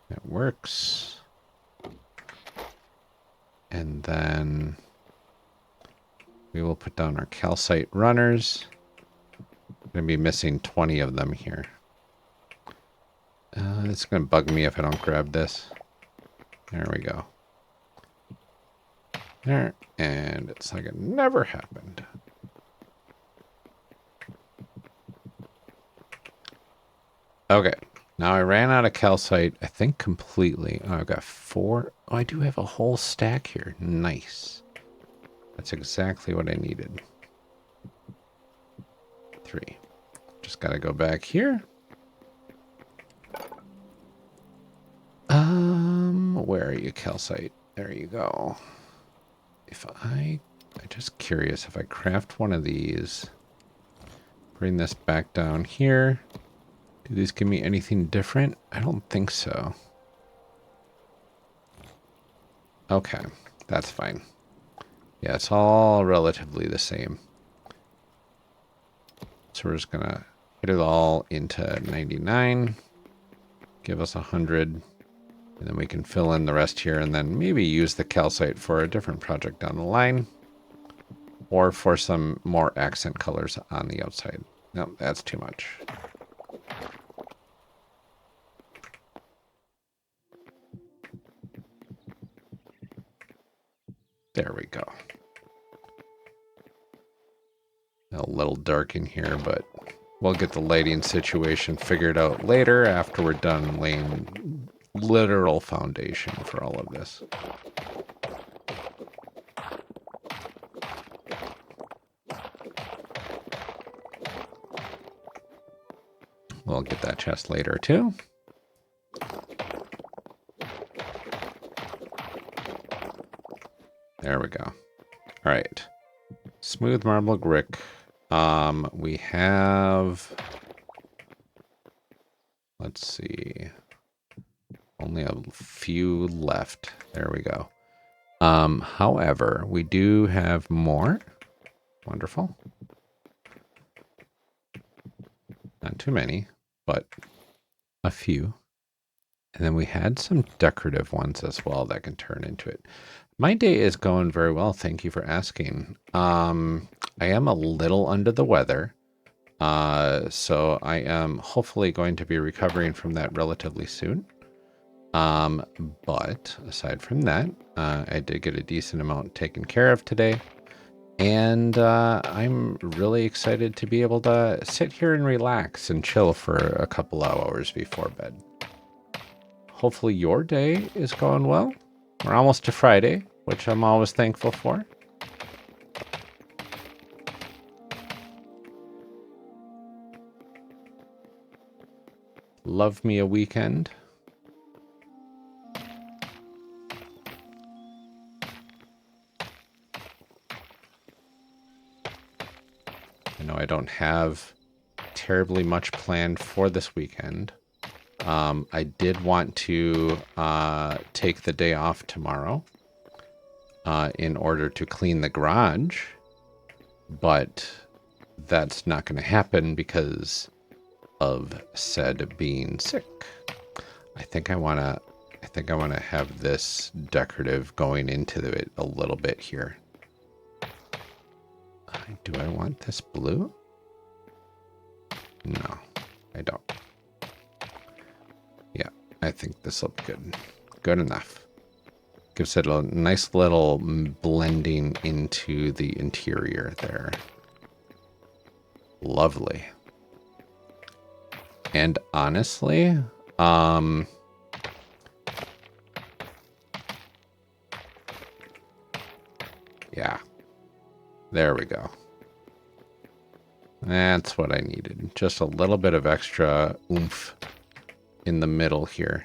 A: That works. And then we will put down our calcite runners. I'm going to be missing 20 of them here. It's going to bug me if I don't grab this. There we go. There. And it's like it never happened. Okay. Now I ran out of calcite, I think completely. Oh, I've got 4. Oh, I do have a whole stack here. Nice. That's exactly what I needed. 3. Just got to go back here. Where are you, calcite? There you go. If I'm just curious if I craft one of these, bring this back down here. Do these give me anything different? I don't think so. Okay, that's fine. Yeah, it's all relatively the same. So we're just gonna hit it all into 99. Give us 100. And then we can fill in the rest here and then maybe use the calcite for a different project down the line. Or for some more accent colors on the outside. No, that's too much. There we go. A little dark in here, but we'll get the lighting situation figured out later after we're done laying literal foundation for all of this. We'll get that chest later too. There we go. All right. Smooth marble brick. We have, let's see, only a few left. There we go. However, we do have more. Wonderful. Not too many, but a few. And then we had some decorative ones as well that can turn into it. My day is going very well. Thank you for asking. I am a little under the weather. So I am hopefully going to be recovering from that relatively soon. But aside from that, I did get a decent amount taken care of today. And I'm really excited to be able to sit here and relax and chill for a couple of hours before bed. Hopefully your day is going well. We're almost to Friday, which I'm always thankful for. Love me a weekend. I know I don't have terribly much planned for this weekend. I did want to take the day off tomorrow in order to clean the garage, but that's not going to happen because of said being sick. I think I want to have this decorative going into it a little bit here. Do I want this blue? No, I don't. Yeah, I think this will be good. Good enough. Gives it a nice little blending into the interior there. Lovely. And honestly, yeah, there we go. That's what I needed. Just a little bit of extra oomph in the middle here.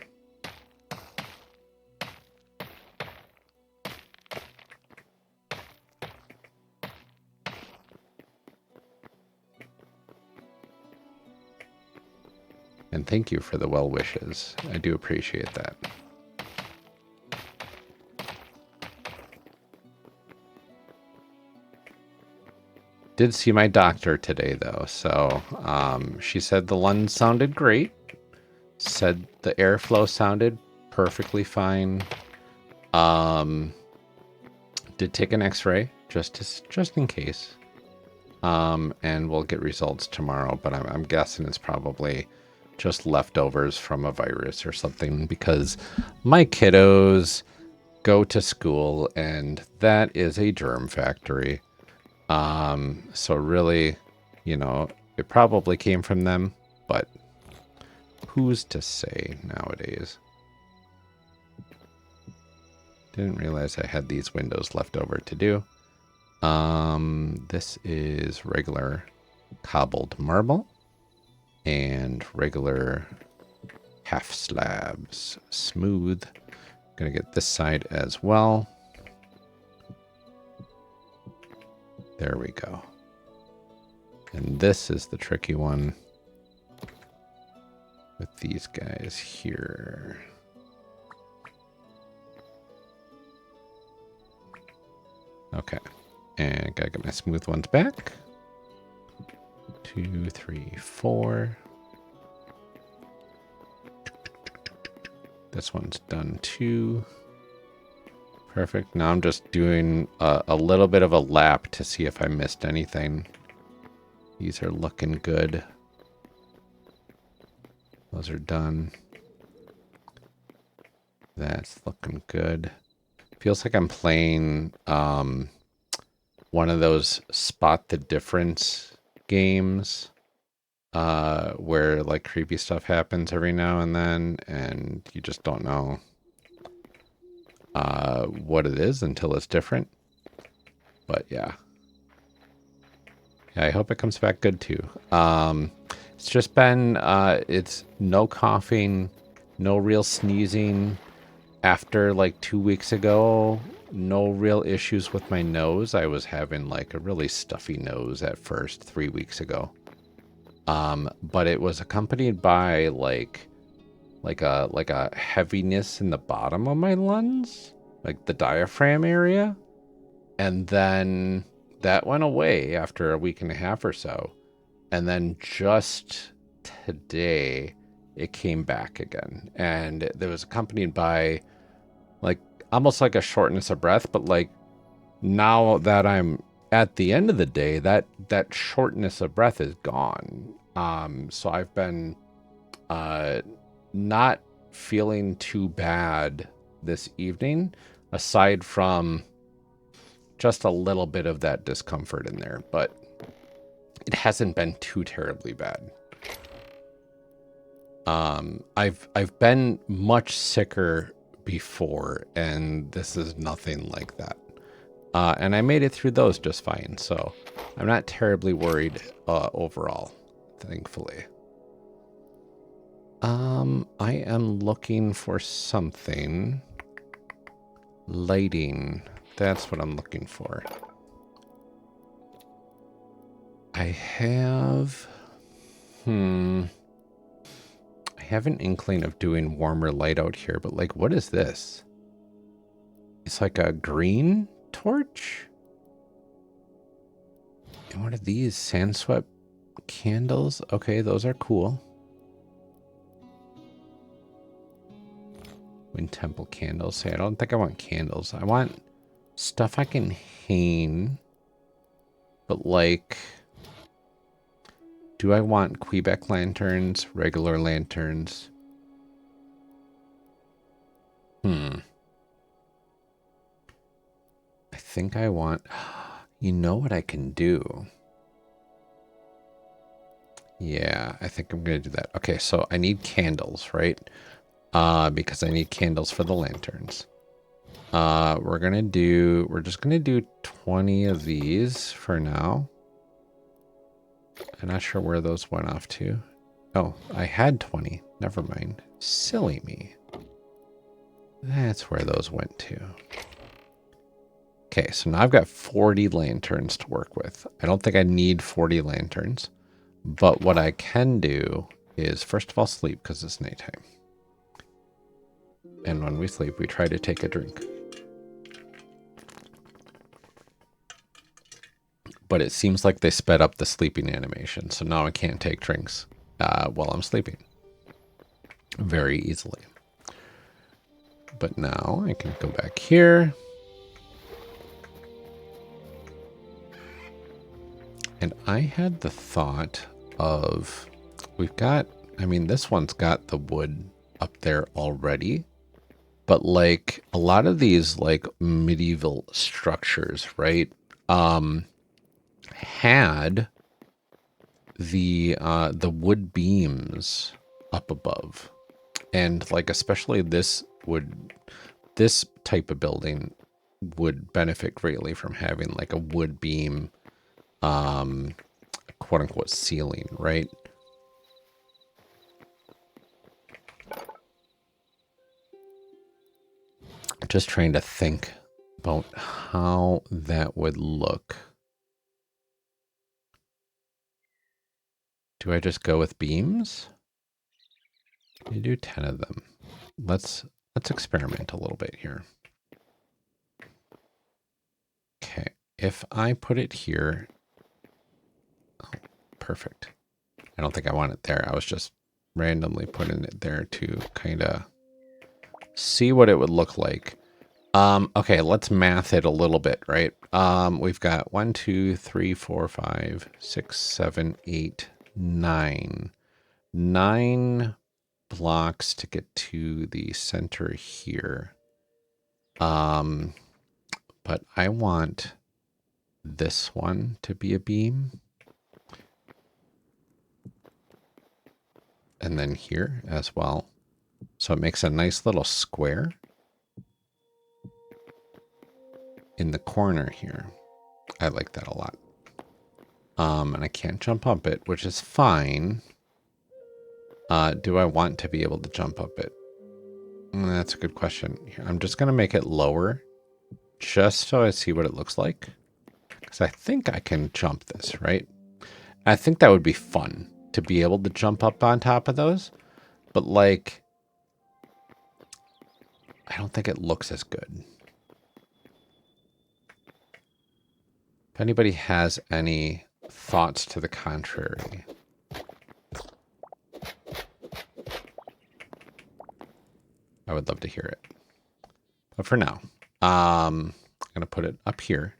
A: And thank you for the well wishes. I do appreciate that. Did see my doctor today, though, so she said the lungs sounded great. Said the airflow sounded perfectly fine. Did take an X-ray just in case. And we'll get results tomorrow, but I'm guessing it's probably just leftovers from a virus or something because my kiddos go to school and that is a germ factory. So really, you know, it probably came from them, but who's to say nowadays? Didn't realize I had these windows left over to do. This is regular cobbled marble and regular half slabs. Smooth. Gonna get this side as well. There we go. And this is the tricky one with these guys here. Okay. And gotta get my smooth ones back. 2, 3, 4. This one's done too. Perfect. Now I'm just doing a little bit of a lap to see if I missed anything. These are looking good. Those are done. That's looking good. Feels like I'm playing one of those spot the difference games where like creepy stuff happens every now and then and you just don't know what it is until it's different. But yeah, I hope it comes back good too. It's just been it's no coughing, no real sneezing. After like 2 weeks ago, no real issues with my nose. I was having like a really stuffy nose at first 3 weeks ago. But it was accompanied by like a heaviness in the bottom of my lungs. like the diaphragm area. And then that went away after a week and a half or so. And then just today, it came back again. And it was accompanied by like almost like a shortness of breath, but like now that I'm at the end of the day, that shortness of breath is gone. So I've been not feeling too bad this evening, aside from just a little bit of that discomfort in there, but it hasn't been too terribly bad. I've been much sicker before, and this is nothing like that. And I made it through those just fine, so I'm not terribly worried overall, thankfully. I am looking for something. Lighting. That's what I'm looking for. I have... I have an inkling of doing warmer light out here, but like, what is this? It's like a green torch? And what are these? Sandswept candles? Okay, those are cool. Wind temple candles. Say, I don't think I want candles. I want stuff I can hang. But like, do I want Quebec lanterns, regular lanterns? I think I want... You know what I can do? Yeah, I think I'm going to do that. Okay, so I need candles, right? Because I need candles for the lanterns. We're just going to do 20 of these for now. I'm not sure where those went off to. Oh, I had 20. Never mind. Silly me. That's where those went to. Okay, so now I've got 40 lanterns to work with. I don't think I need 40 lanterns. But what I can do is, first of all, sleep because it's nighttime. And when we sleep, we try to take a drink. But it seems like they sped up the sleeping animation. So now I can't take drinks while I'm sleeping. Very easily. But now I can go back here. And I had the thought of, we've got, I mean, this one's got the wood up there already. But like a lot of these like medieval structures, right? Had the wood beams up above. And like especially this type of building would benefit greatly from having like a wood beam quote unquote ceiling, right? Just trying to think about how that would look. Do I just go with beams? You do 10 of them. Let's experiment a little bit here. Okay, if I put it here, oh, perfect. I don't think I want it there. I was just randomly putting it there to kind of see what it would look like. Okay, let's math it a little bit, right? We've got 1, 2, 3, 4, 5, 6, 7, 8, 9. 9 blocks to get to the center here. But I want this one to be a beam. And then here as well. So it makes a nice little square in the corner here. I like that a lot. And I can't jump up it, which is fine. Do I want to be able to jump up it? That's a good question. I'm just going to make it lower just so I see what it looks like. Because I think I can jump this, right? I think that would be fun to be able to jump up on top of those. But like, I don't think it looks as good. If anybody has any thoughts to the contrary. I would love to hear it. But for now, I'm going to put it up here.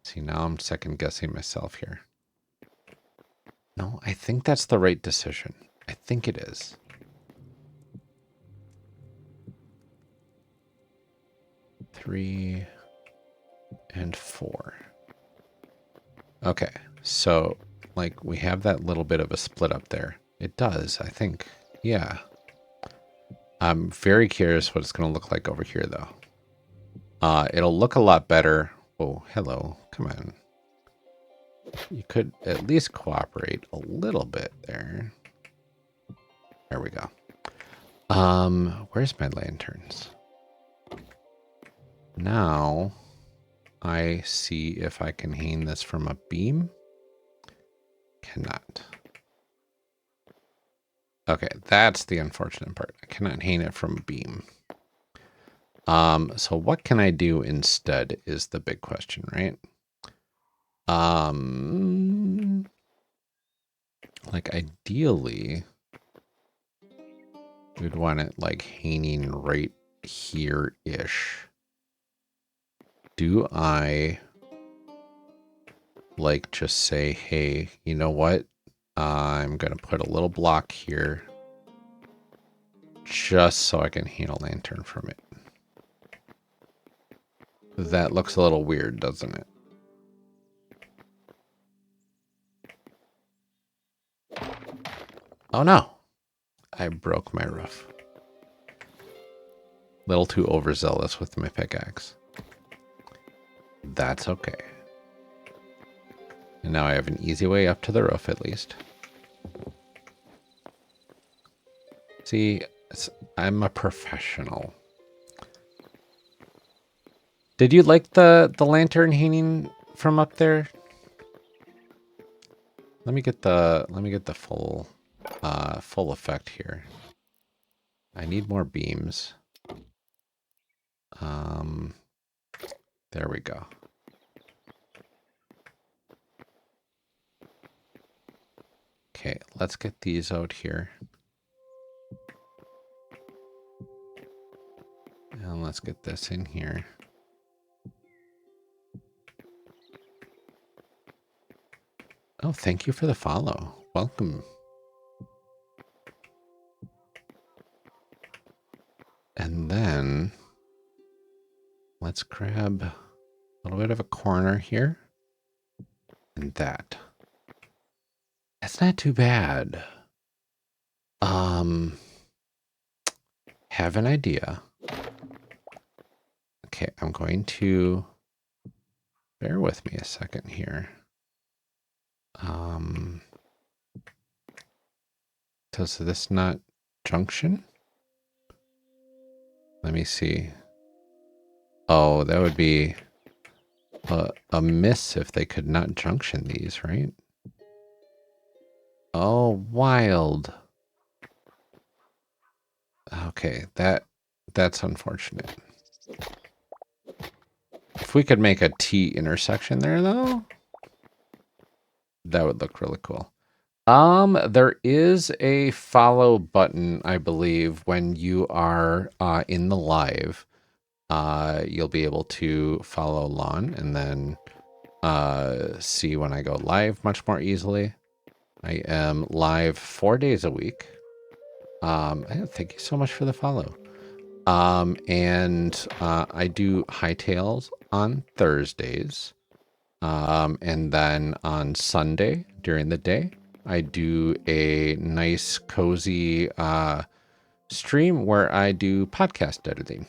A: See, now I'm second guessing myself here. No, I think that's the right decision. I think it is. Three and four. Okay, so like we have that little bit of a split up there. It does, I think. Yeah. I'm very curious what it's going to look like over here, though. It'll look a lot better. Oh, hello. Come on. You could at least cooperate a little bit there. There we go. Where's my lanterns? Now I see if I can hang this from a beam. Cannot. Okay, that's the unfortunate part. I cannot hang it from a beam. So what can I do instead is the big question, right? Like ideally, we'd want it like hanging right here-ish. Do I like just say, hey, you know what? I'm going to put a little block here just so I can hang a lantern from it. That looks a little weird, doesn't it? Oh no, I broke my roof. Little too overzealous with my pickaxe. That's okay. And now I have an easy way up to the roof at least. See, I'm a professional. Did you like the lantern hanging from up there? Let me get the full effect here. I need more beams. There we go. Okay, let's get these out here. And let's get this in here. Oh, thank you for the follow. Welcome. And then let's grab a little bit of a corner here. And that. That's not too bad. Have an idea. Okay, I'm going to bear with me a second here. Does this not junction? Let me see. Oh, that would be a miss if they could not junction these, right? Oh, wild. Okay, that's unfortunate. If we could make a T intersection there, though, that would look really cool. There is a follow button, I believe, when you are in the live. You'll be able to follow along and then see when I go live much more easily. I am live 4 days a week. Thank you so much for the follow. And I do Hytales on Thursdays. And then on Sunday during the day, I do a nice cozy stream where I do podcast editing.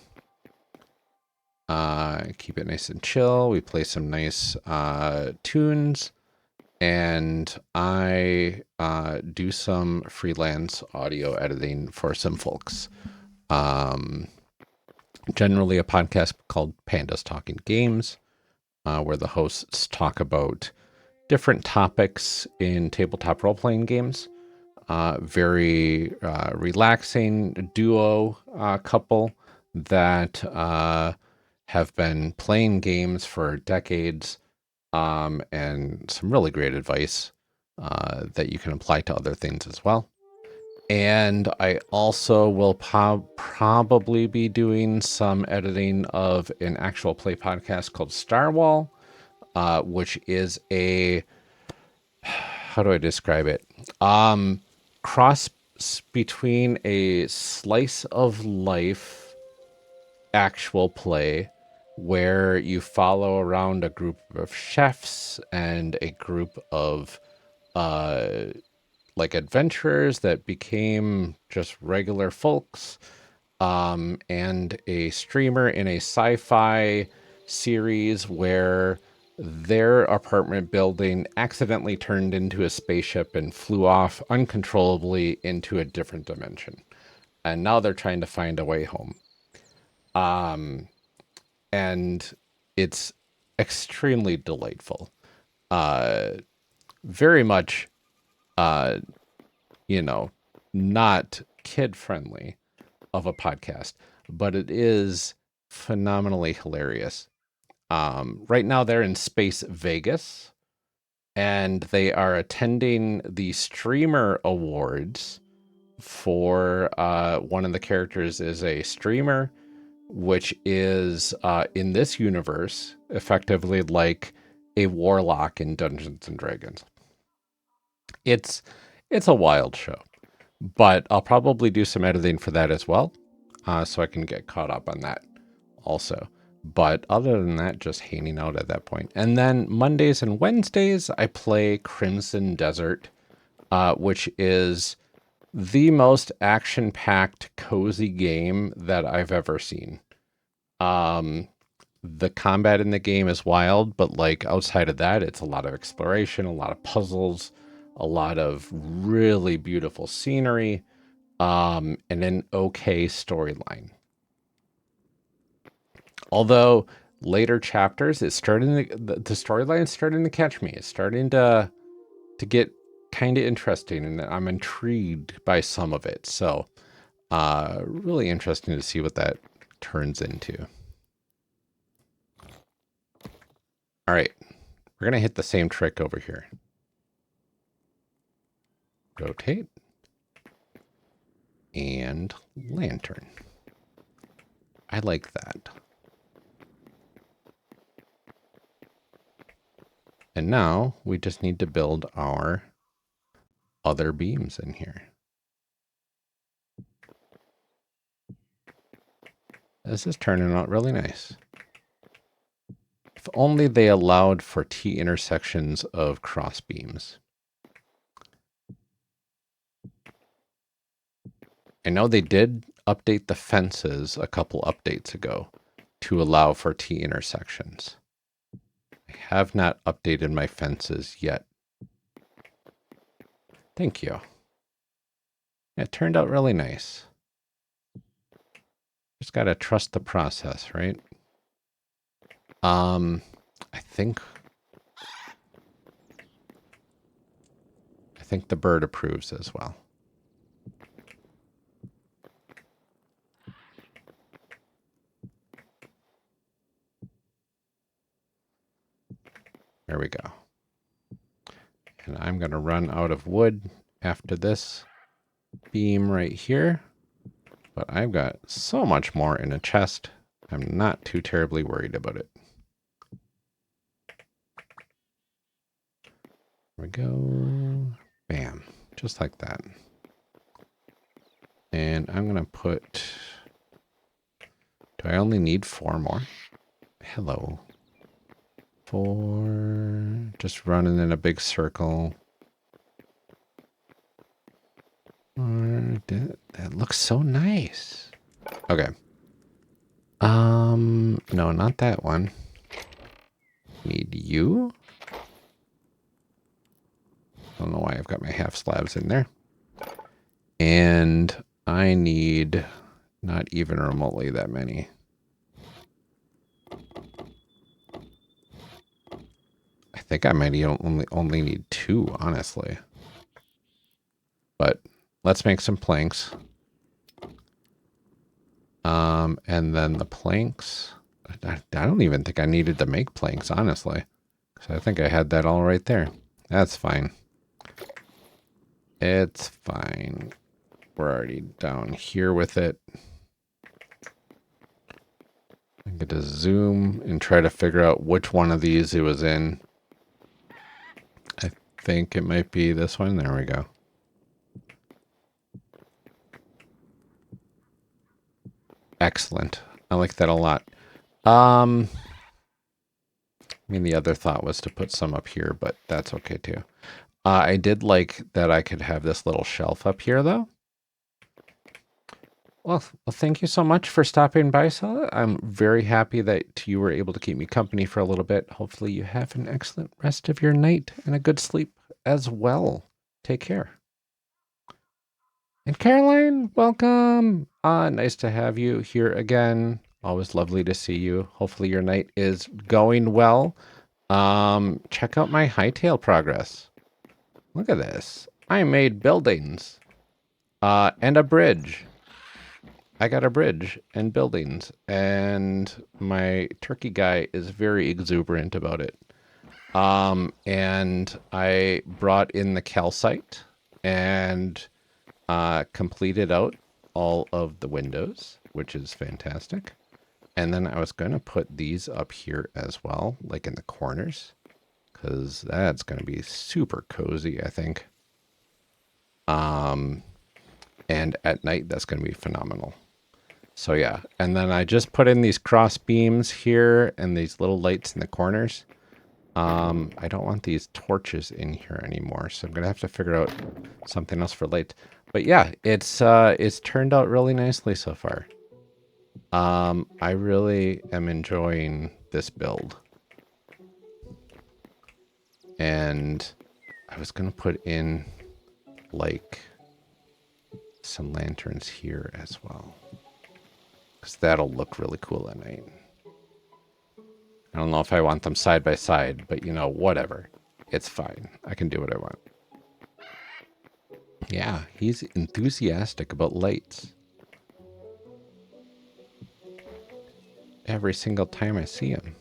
A: Keep it nice and chill. We play some nice tunes, and I do some freelance audio editing for some folks. Generally a podcast called Pandas Talking Games, where the hosts talk about different topics in tabletop role-playing games. Very relaxing duo couple that have been playing games for decades, and some really great advice that you can apply to other things as well. And I also will probably be doing some editing of an actual play podcast called Starwall, which is a, how do I describe it? Cross between a slice of life actual play where you follow around a group of chefs and a group of uh, like adventurers that became just regular folks, and a streamer in a sci-fi series where their apartment building accidentally turned into a spaceship and flew off uncontrollably into a different dimension. And now they're trying to find a way home. And it's extremely delightful. Uh, very much, uh, you know, not kid friendly of a podcast, but it is phenomenally hilarious. Right now, they're in Space Vegas, and they are attending the Streamer Awards for one of the characters is a streamer, which is in this universe effectively like a warlock in Dungeons and Dragons. It's it's a wild show, but I'll probably do some editing for that as well, so I can get caught up on that also. But other than that, just hanging out at that point. And then Mondays and Wednesdays, I play Crimson Desert, which is the most action-packed, cozy game that I've ever seen. The combat in the game is wild, but like outside of that, it's a lot of exploration, a lot of puzzles, a lot of really beautiful scenery, and an okay storyline. Although later chapters, it's starting to, the storyline is starting to catch me. It's starting to get kind of interesting, and I'm intrigued by some of it. So, really interesting to see what that turns into. All right, we're gonna hit the same trick over here. Rotate and lantern. I like that. And now we just need to build our other beams in here. This is turning out really nice. If only they allowed for T intersections of cross beams. I know they did update the fences a couple updates ago to allow for T intersections. I have not updated my fences yet. Thank you. It turned out really nice. Just gotta trust the process, right? I think the bird approves as well. There we go. And I'm going to run out of wood after this beam right here. But I've got so much more in a chest. I'm not too terribly worried about it. There we go. Bam. Just like that. And I'm going to put... Do I only need 4 more? Hello. 4. Just running in a big circle. That looks so nice. Okay. No, not that one. Need you. I don't know why I've got my half slabs in there. And I need not even remotely that many. I think I might only need 2, honestly. But let's make some planks. And then the planks, I don't even think I needed to make planks, honestly. So I think I had that all right there. That's fine. It's fine. We're already down here with it. I get to zoom and try to figure out which one of these it was in. I think it might be this one. There we go. Excellent. I like that a lot. I mean, the other thought was to put some up here, but that's okay too. I did like that I could have this little shelf up here, though. Well, thank you so much for stopping by, Sala. I'm very happy that you were able to keep me company for a little bit. Hopefully you have an excellent rest of your night and a good sleep as well. Take care. And Caroline, welcome. Nice to have you here again. Always lovely to see you. Hopefully your night is going well. Check out my Hytale progress. Look at this. I made buildings. And a bridge. I got a bridge and buildings, and my turkey guy is very exuberant about it. And I brought in the calcite and completed out all of the windows, which is fantastic. And then I was going to put these up here as well, like in the corners, because that's going to be super cozy, I think. And at night, that's going to be phenomenal. So yeah, and then I just put in these cross beams here and these little lights in the corners. I don't want these torches in here anymore, so I'm gonna have to figure out something else for light. But yeah, it's turned out really nicely so far. I really am enjoying this build. And I was gonna put in like some lanterns here as well, because that'll look really cool at night. I don't know if I want them side by side, but you know, whatever. It's fine. I can do what I want. Yeah, he's enthusiastic about lights. Every single time I see him.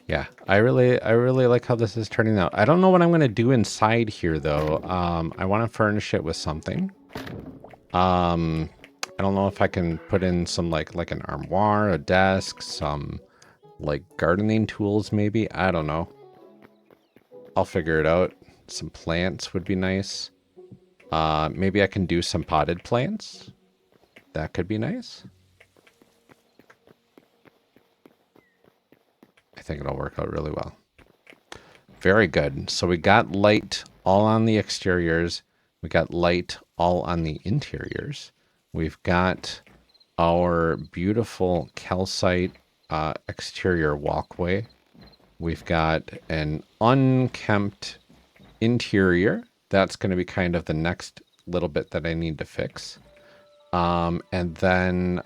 A: Yeah, I really like how this is turning out. I don't know what I'm gonna do inside here though. I want to furnish it with something. I don't know if I can put in some like an armoire, a desk, some like gardening tools maybe. I don't know. I'll figure it out. Some plants would be nice. Maybe I can do some potted plants. That could be nice. I think it'll work out really well. Very good. So we got light all on the exteriors. We got light all on the interiors. We've got our beautiful calcite exterior walkway. We've got an unkempt interior. That's going to be kind of the next little bit that I need to fix. And then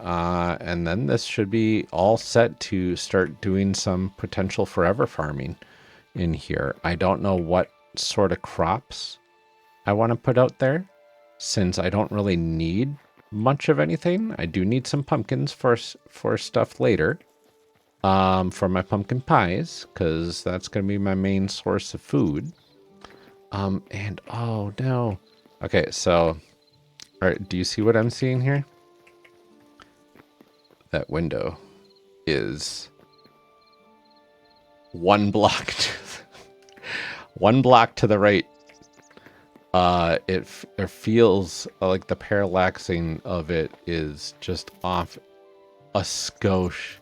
A: this should be all set to start doing some potential forever farming in here. I don't know what sort of crops I want to put out there, since I don't really need much of anything. I do need some pumpkins for stuff later, for my pumpkin pies, because that's going to be my main source of food. And oh no. Okay, so all right, do you see what I'm seeing here? That window is one block to the right. It feels like the parallaxing of it is just off a skosh.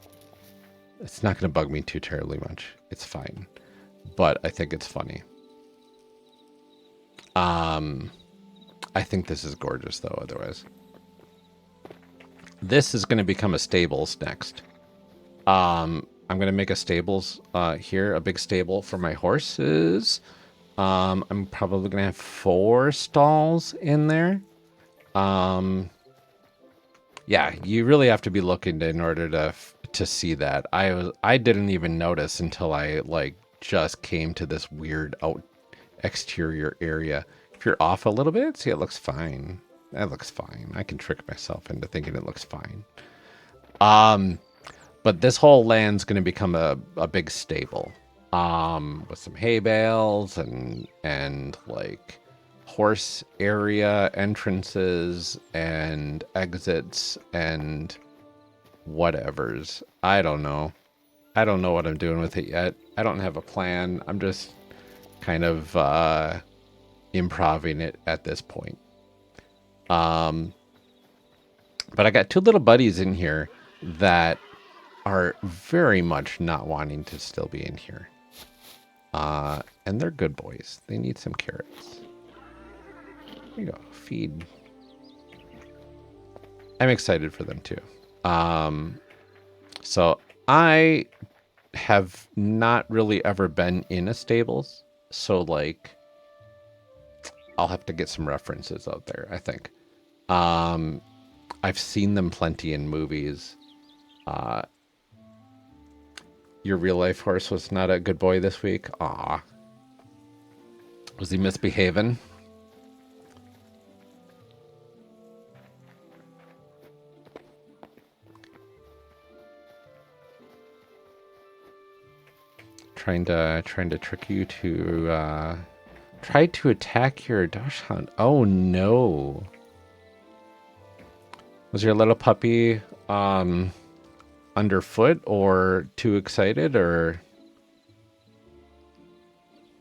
A: It's not going to bug me too terribly much. It's fine. But I think it's funny. I think this is gorgeous, though, otherwise. This is going to become a stables next. I'm going to make a stables here, a big stable for my horses. I'm probably going to have 4 stalls in there. Yeah, you really have to be looking in order to see that. I didn't even notice until I like just came to this weird exterior area. If you're off a little bit, see, it looks fine. That looks fine. I can trick myself into thinking it looks fine. But this whole land's going to become a big stable. With some hay bales and like horse area entrances and exits and whatevers. I don't know. I don't know what I'm doing with it yet. I don't have a plan. I'm just kind of improving it at this point. But I got two little buddies in here that are very much not wanting to still be in here. And they're good boys. They need some carrots. Here you go. Feed. I'm excited for them too. So I have not really ever been in a stables. So like, I'll have to get some references out there, I think. I've seen them plenty in movies. Your real life horse was not a good boy this week? Aw. Was he misbehaving? Trying to trick you to try to attack your dachshund. Oh no. Was your little puppy underfoot or too excited, or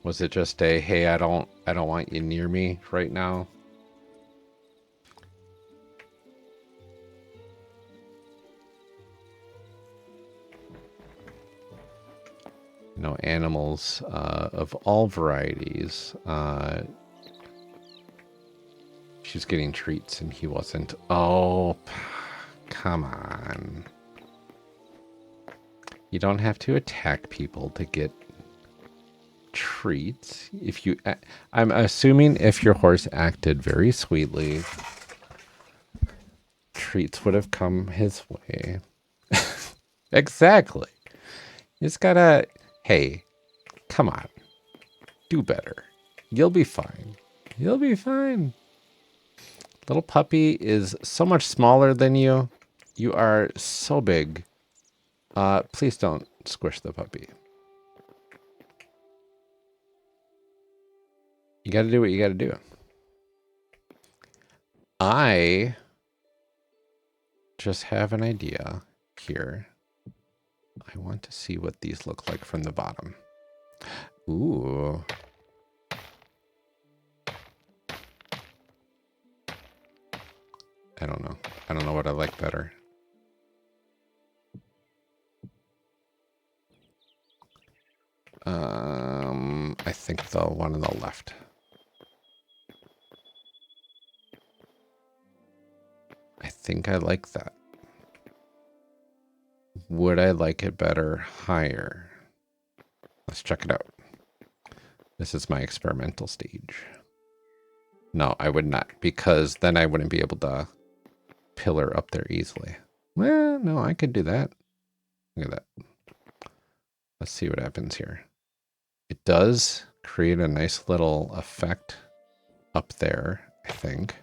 A: was it just a hey, I don't want you near me right now? You know, animals of all varieties. She's getting treats and he wasn't. Oh, come on. You don't have to attack people to get treats. If you, I'm assuming if your horse acted very sweetly, treats would have come his way. Exactly. You just gotta, hey, come on. Do better. You'll be fine. You'll be fine. Little puppy is so much smaller than you. You are so big. Please don't squish the puppy. You gotta do what you gotta do. I just have an idea here. I want to see what these look like from the bottom. Ooh. I don't know. I don't know what I like better. I think the one on the left. I think I like that. Would I like it better higher? Let's check it out. This is my experimental stage. No, I would not, because then I wouldn't be able to pillar up there easily. Well, no, I could do that. Look at that. Let's see what happens here. It does create a nice little effect up there, I think.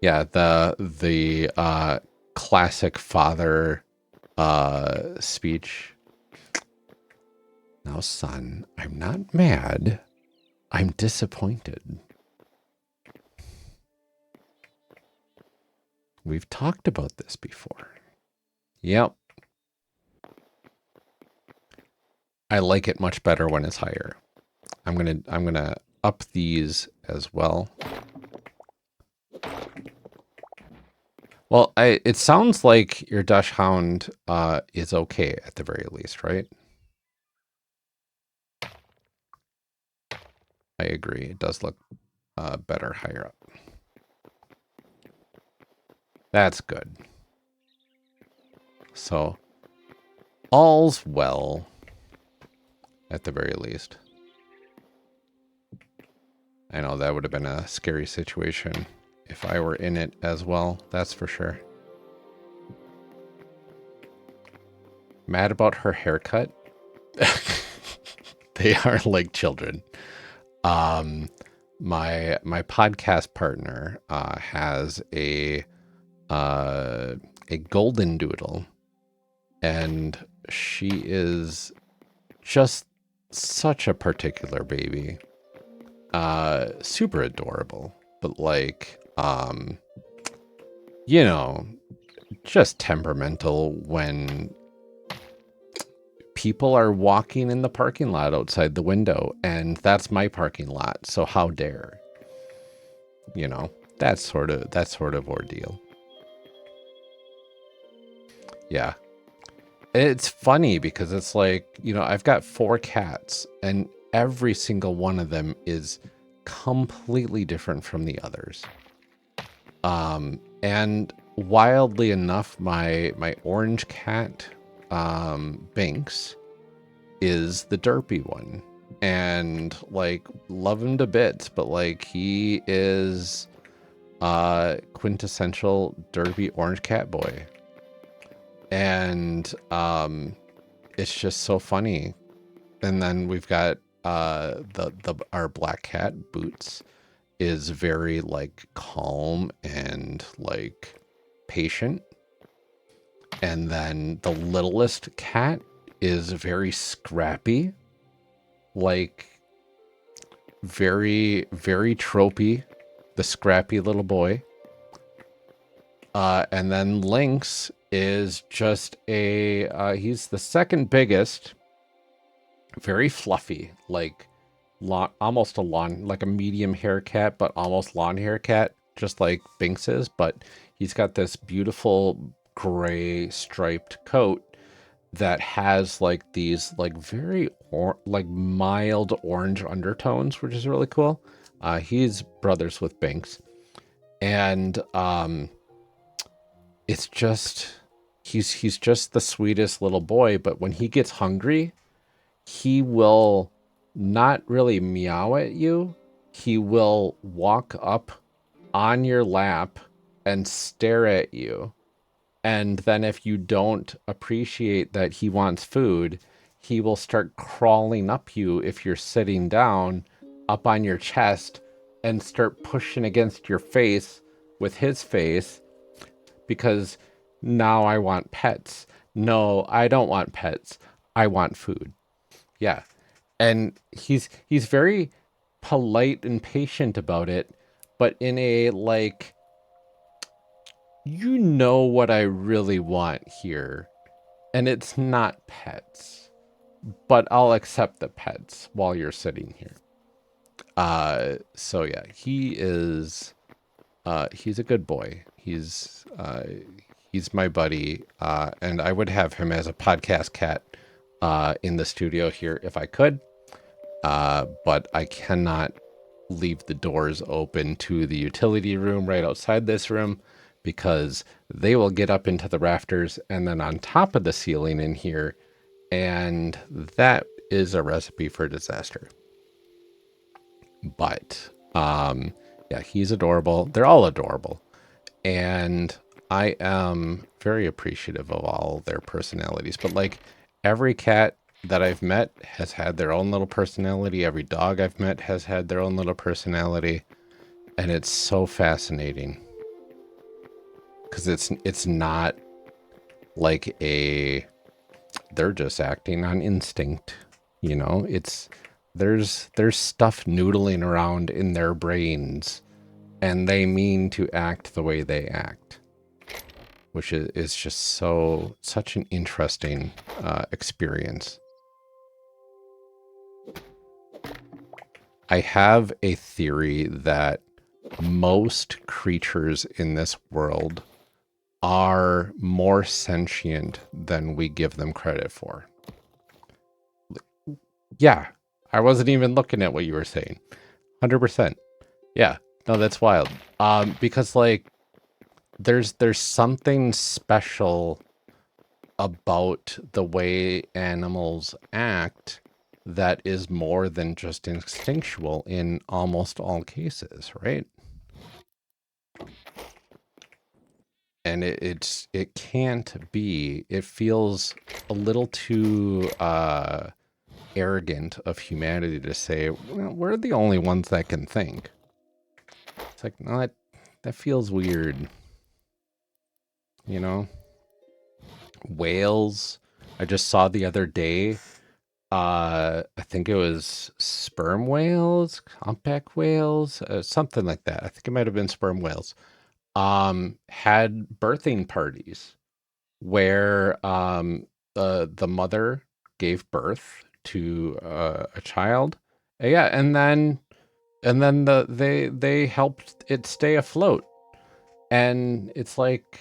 A: Yeah, the classic father speech. Now, son, I'm not mad. I'm disappointed. We've talked about this before. Yep. I like it much better when it's higher. I'm gonna up these as well. Well, it sounds like your Dachshund is okay at the very least, right? I agree. It does look better higher up. That's good. So, all's well, at the very least. I know that would have been a scary situation if I were in it as well, that's for sure. Mad about her haircut? They are like children. my podcast partner has a golden doodle, and she is just such a particular baby. Super adorable, but like, you know, just temperamental when people are walking in the parking lot outside the window, and that's my parking lot, so how dare? You know, that sort of ordeal. Yeah. It's funny because it's like, I've got 4 cats, and every single one of them is completely different from the others. And wildly enough, my orange cat, Binks, is the derpy one. And like, love him to bits, but like, he is quintessential derpy orange cat boy. And it's just so funny. And then we've got our black cat, Boots, is very like calm and like patient. And then the littlest cat is very scrappy, like very, very tropey, the scrappy little boy. And then Lynx is just he's the second biggest, very fluffy, like almost a lawn, like a medium hair cat, but almost lawn hair cat, just like Binks is. But he's got this beautiful gray striped coat that has like these like very like mild orange undertones, which is really cool. He's brothers with Binks, and it's just he's just the sweetest little boy. But when he gets hungry, he will not really meow at you. He will walk up on your lap and stare at you. And then if you don't appreciate that he wants food, he will start crawling up you if you're sitting down, up on your chest, and start pushing against your face with his face, because now I want pets. No, I don't want pets. I want food. Yeah. And he's very polite and patient about it, but in a like, what I really want here, and it's not pets, but I'll accept the pets while you're sitting here. So yeah, he's a good boy. He's my buddy, and I would have him as a podcast cat in the studio here if I could. But I cannot leave the doors open to the utility room right outside this room, because they will get up into the rafters and then on top of the ceiling in here, and that is a recipe for disaster. But yeah, he's adorable. They're all adorable, and I am very appreciative of all their personalities. But like, every cat that I've met has had their own little personality. Every dog I've met has had their own little personality. And it's so fascinating, because it's not like they're just acting on instinct. It's there's stuff noodling around in their brains, and they mean to act the way they act, which is just such an interesting experience. I have a theory that most creatures in this world are more sentient than we give them credit for. Yeah, I wasn't even looking at what you were saying. 100%. Yeah, no, that's wild. Because like, there's something special about the way animals act that is more than just instinctual in almost all cases, right? And it can't be. It feels a little too arrogant of humanity to say, well, we're the only ones that can think. It's like, no, that feels weird. You know? Whales. I just saw the other day, I think it was sperm whales, humpback whales, something like that. I think it might have been sperm whales. Had birthing parties where the mother gave birth to a child. Yeah, and then they helped it stay afloat. And it's like,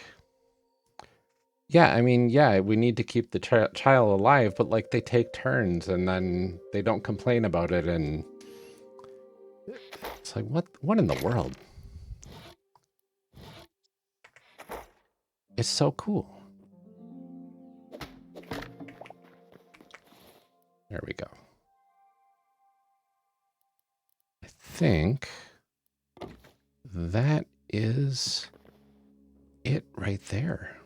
A: yeah, I mean, yeah, we need to keep the child alive, but like they take turns and then they don't complain about it, and it's like, what in the world? It's so cool. There we go. I think that is it right there.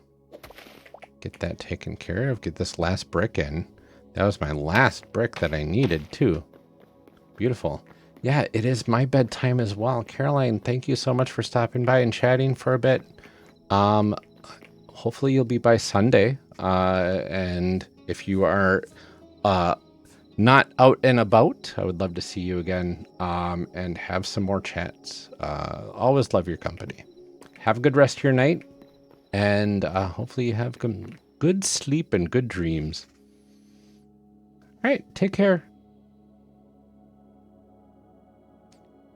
A: Get that taken care of. Get this last brick in. That was my last brick that I needed too. Beautiful. Yeah, it is my bedtime as well. Caroline, thank you so much for stopping by and chatting for a bit. Hopefully you'll be by Sunday. And if you are not out and about, I would love to see you again and have some more chats. Always love your company. Have a good rest of your night. And hopefully you have good sleep and good dreams. All right, take care.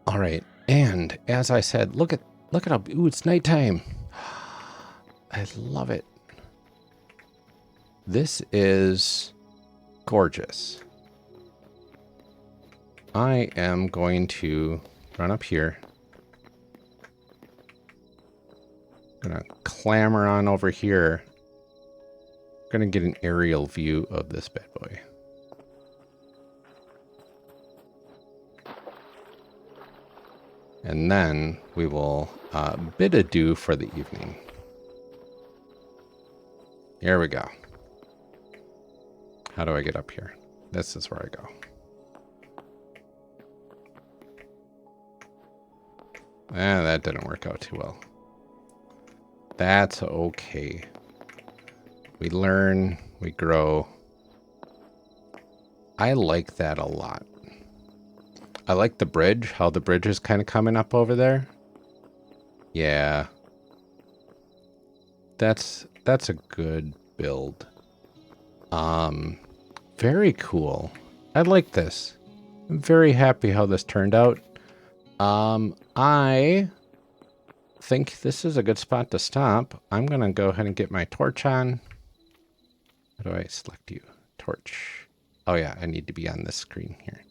A: All right, and as I said, look at how, ooh, it's nighttime. I love it. This is gorgeous. I am going to run up here. Gonna clamber on over here. Gonna get an aerial view of this bad boy. And then we will bid adieu for the evening. Here we go. How do I get up here? This is where I go. That didn't work out too well. That's okay. We learn, we grow. I like that a lot. I like the bridge, how the bridge is kind of coming up over there. Yeah. That's a good build. Very cool. I like this. I'm very happy how this turned out. I think this is a good spot to stop. I'm gonna go ahead and get my torch on. How do I select you? Torch. Oh yeah, I need to be on this screen here.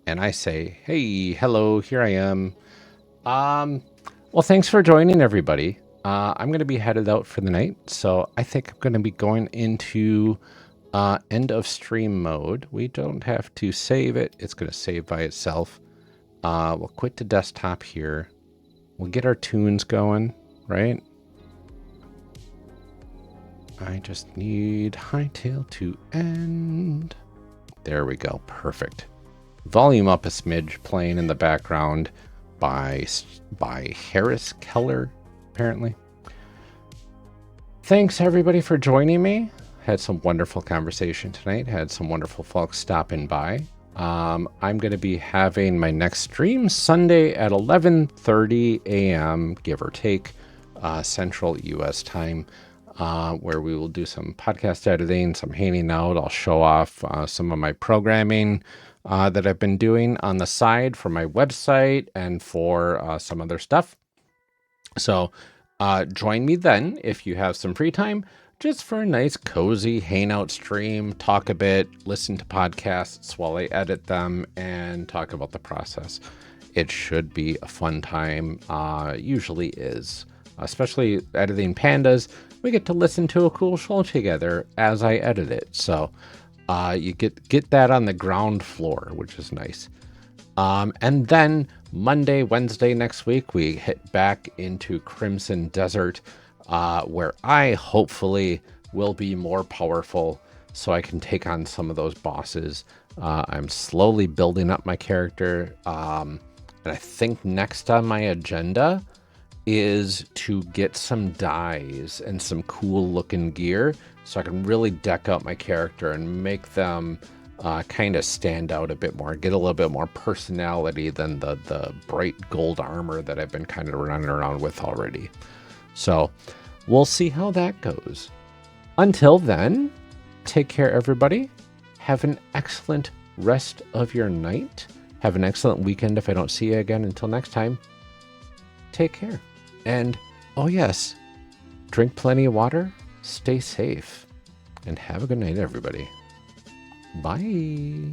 A: And I say, hey, hello, here I am. Well, thanks for joining, everybody. I'm going to be headed out for the night, so I think I'm going to be going into end of stream mode. We don't have to save it. It's going to save by itself. We'll quit the desktop here. We'll get our tunes going, right? I just need Hytale to end. There we go. Perfect. Volume up a smidge, playing in the background by Harris Keller, apparently. Thanks everybody for joining me. Had some wonderful conversation tonight. Had some wonderful folks stopping by. I'm going to be having my next stream Sunday at 11:30 a.m., give or take, Central U.S. time, where we will do some podcast editing, some hanging out. I'll show off some of my programming that I've been doing on the side for my website and for some other stuff. So join me then if you have some free time, just for a nice cozy hangout stream, talk a bit, listen to podcasts while I edit them, and talk about the process. It should be a fun time, usually is, especially editing pandas. We get to listen to a cool show together as I edit it. So you get that on the ground floor, which is nice. And then Monday, Wednesday next week, we hit back into Crimson Desert, where I hopefully will be more powerful so I can take on some of those bosses I'm slowly building up my character. And I think next on my agenda is to get some dyes and some cool looking gear so I can really deck out my character and make them kind of stand out a bit more, get a little bit more personality than the bright gold armor that I've been kind of running around with already. So we'll see how that goes. Until then, take care, everybody. Have an excellent rest of your night. Have an excellent weekend if I don't see you again until next time. Take care. And, oh yes, drink plenty of water, stay safe, and have a good night, everybody. Bye.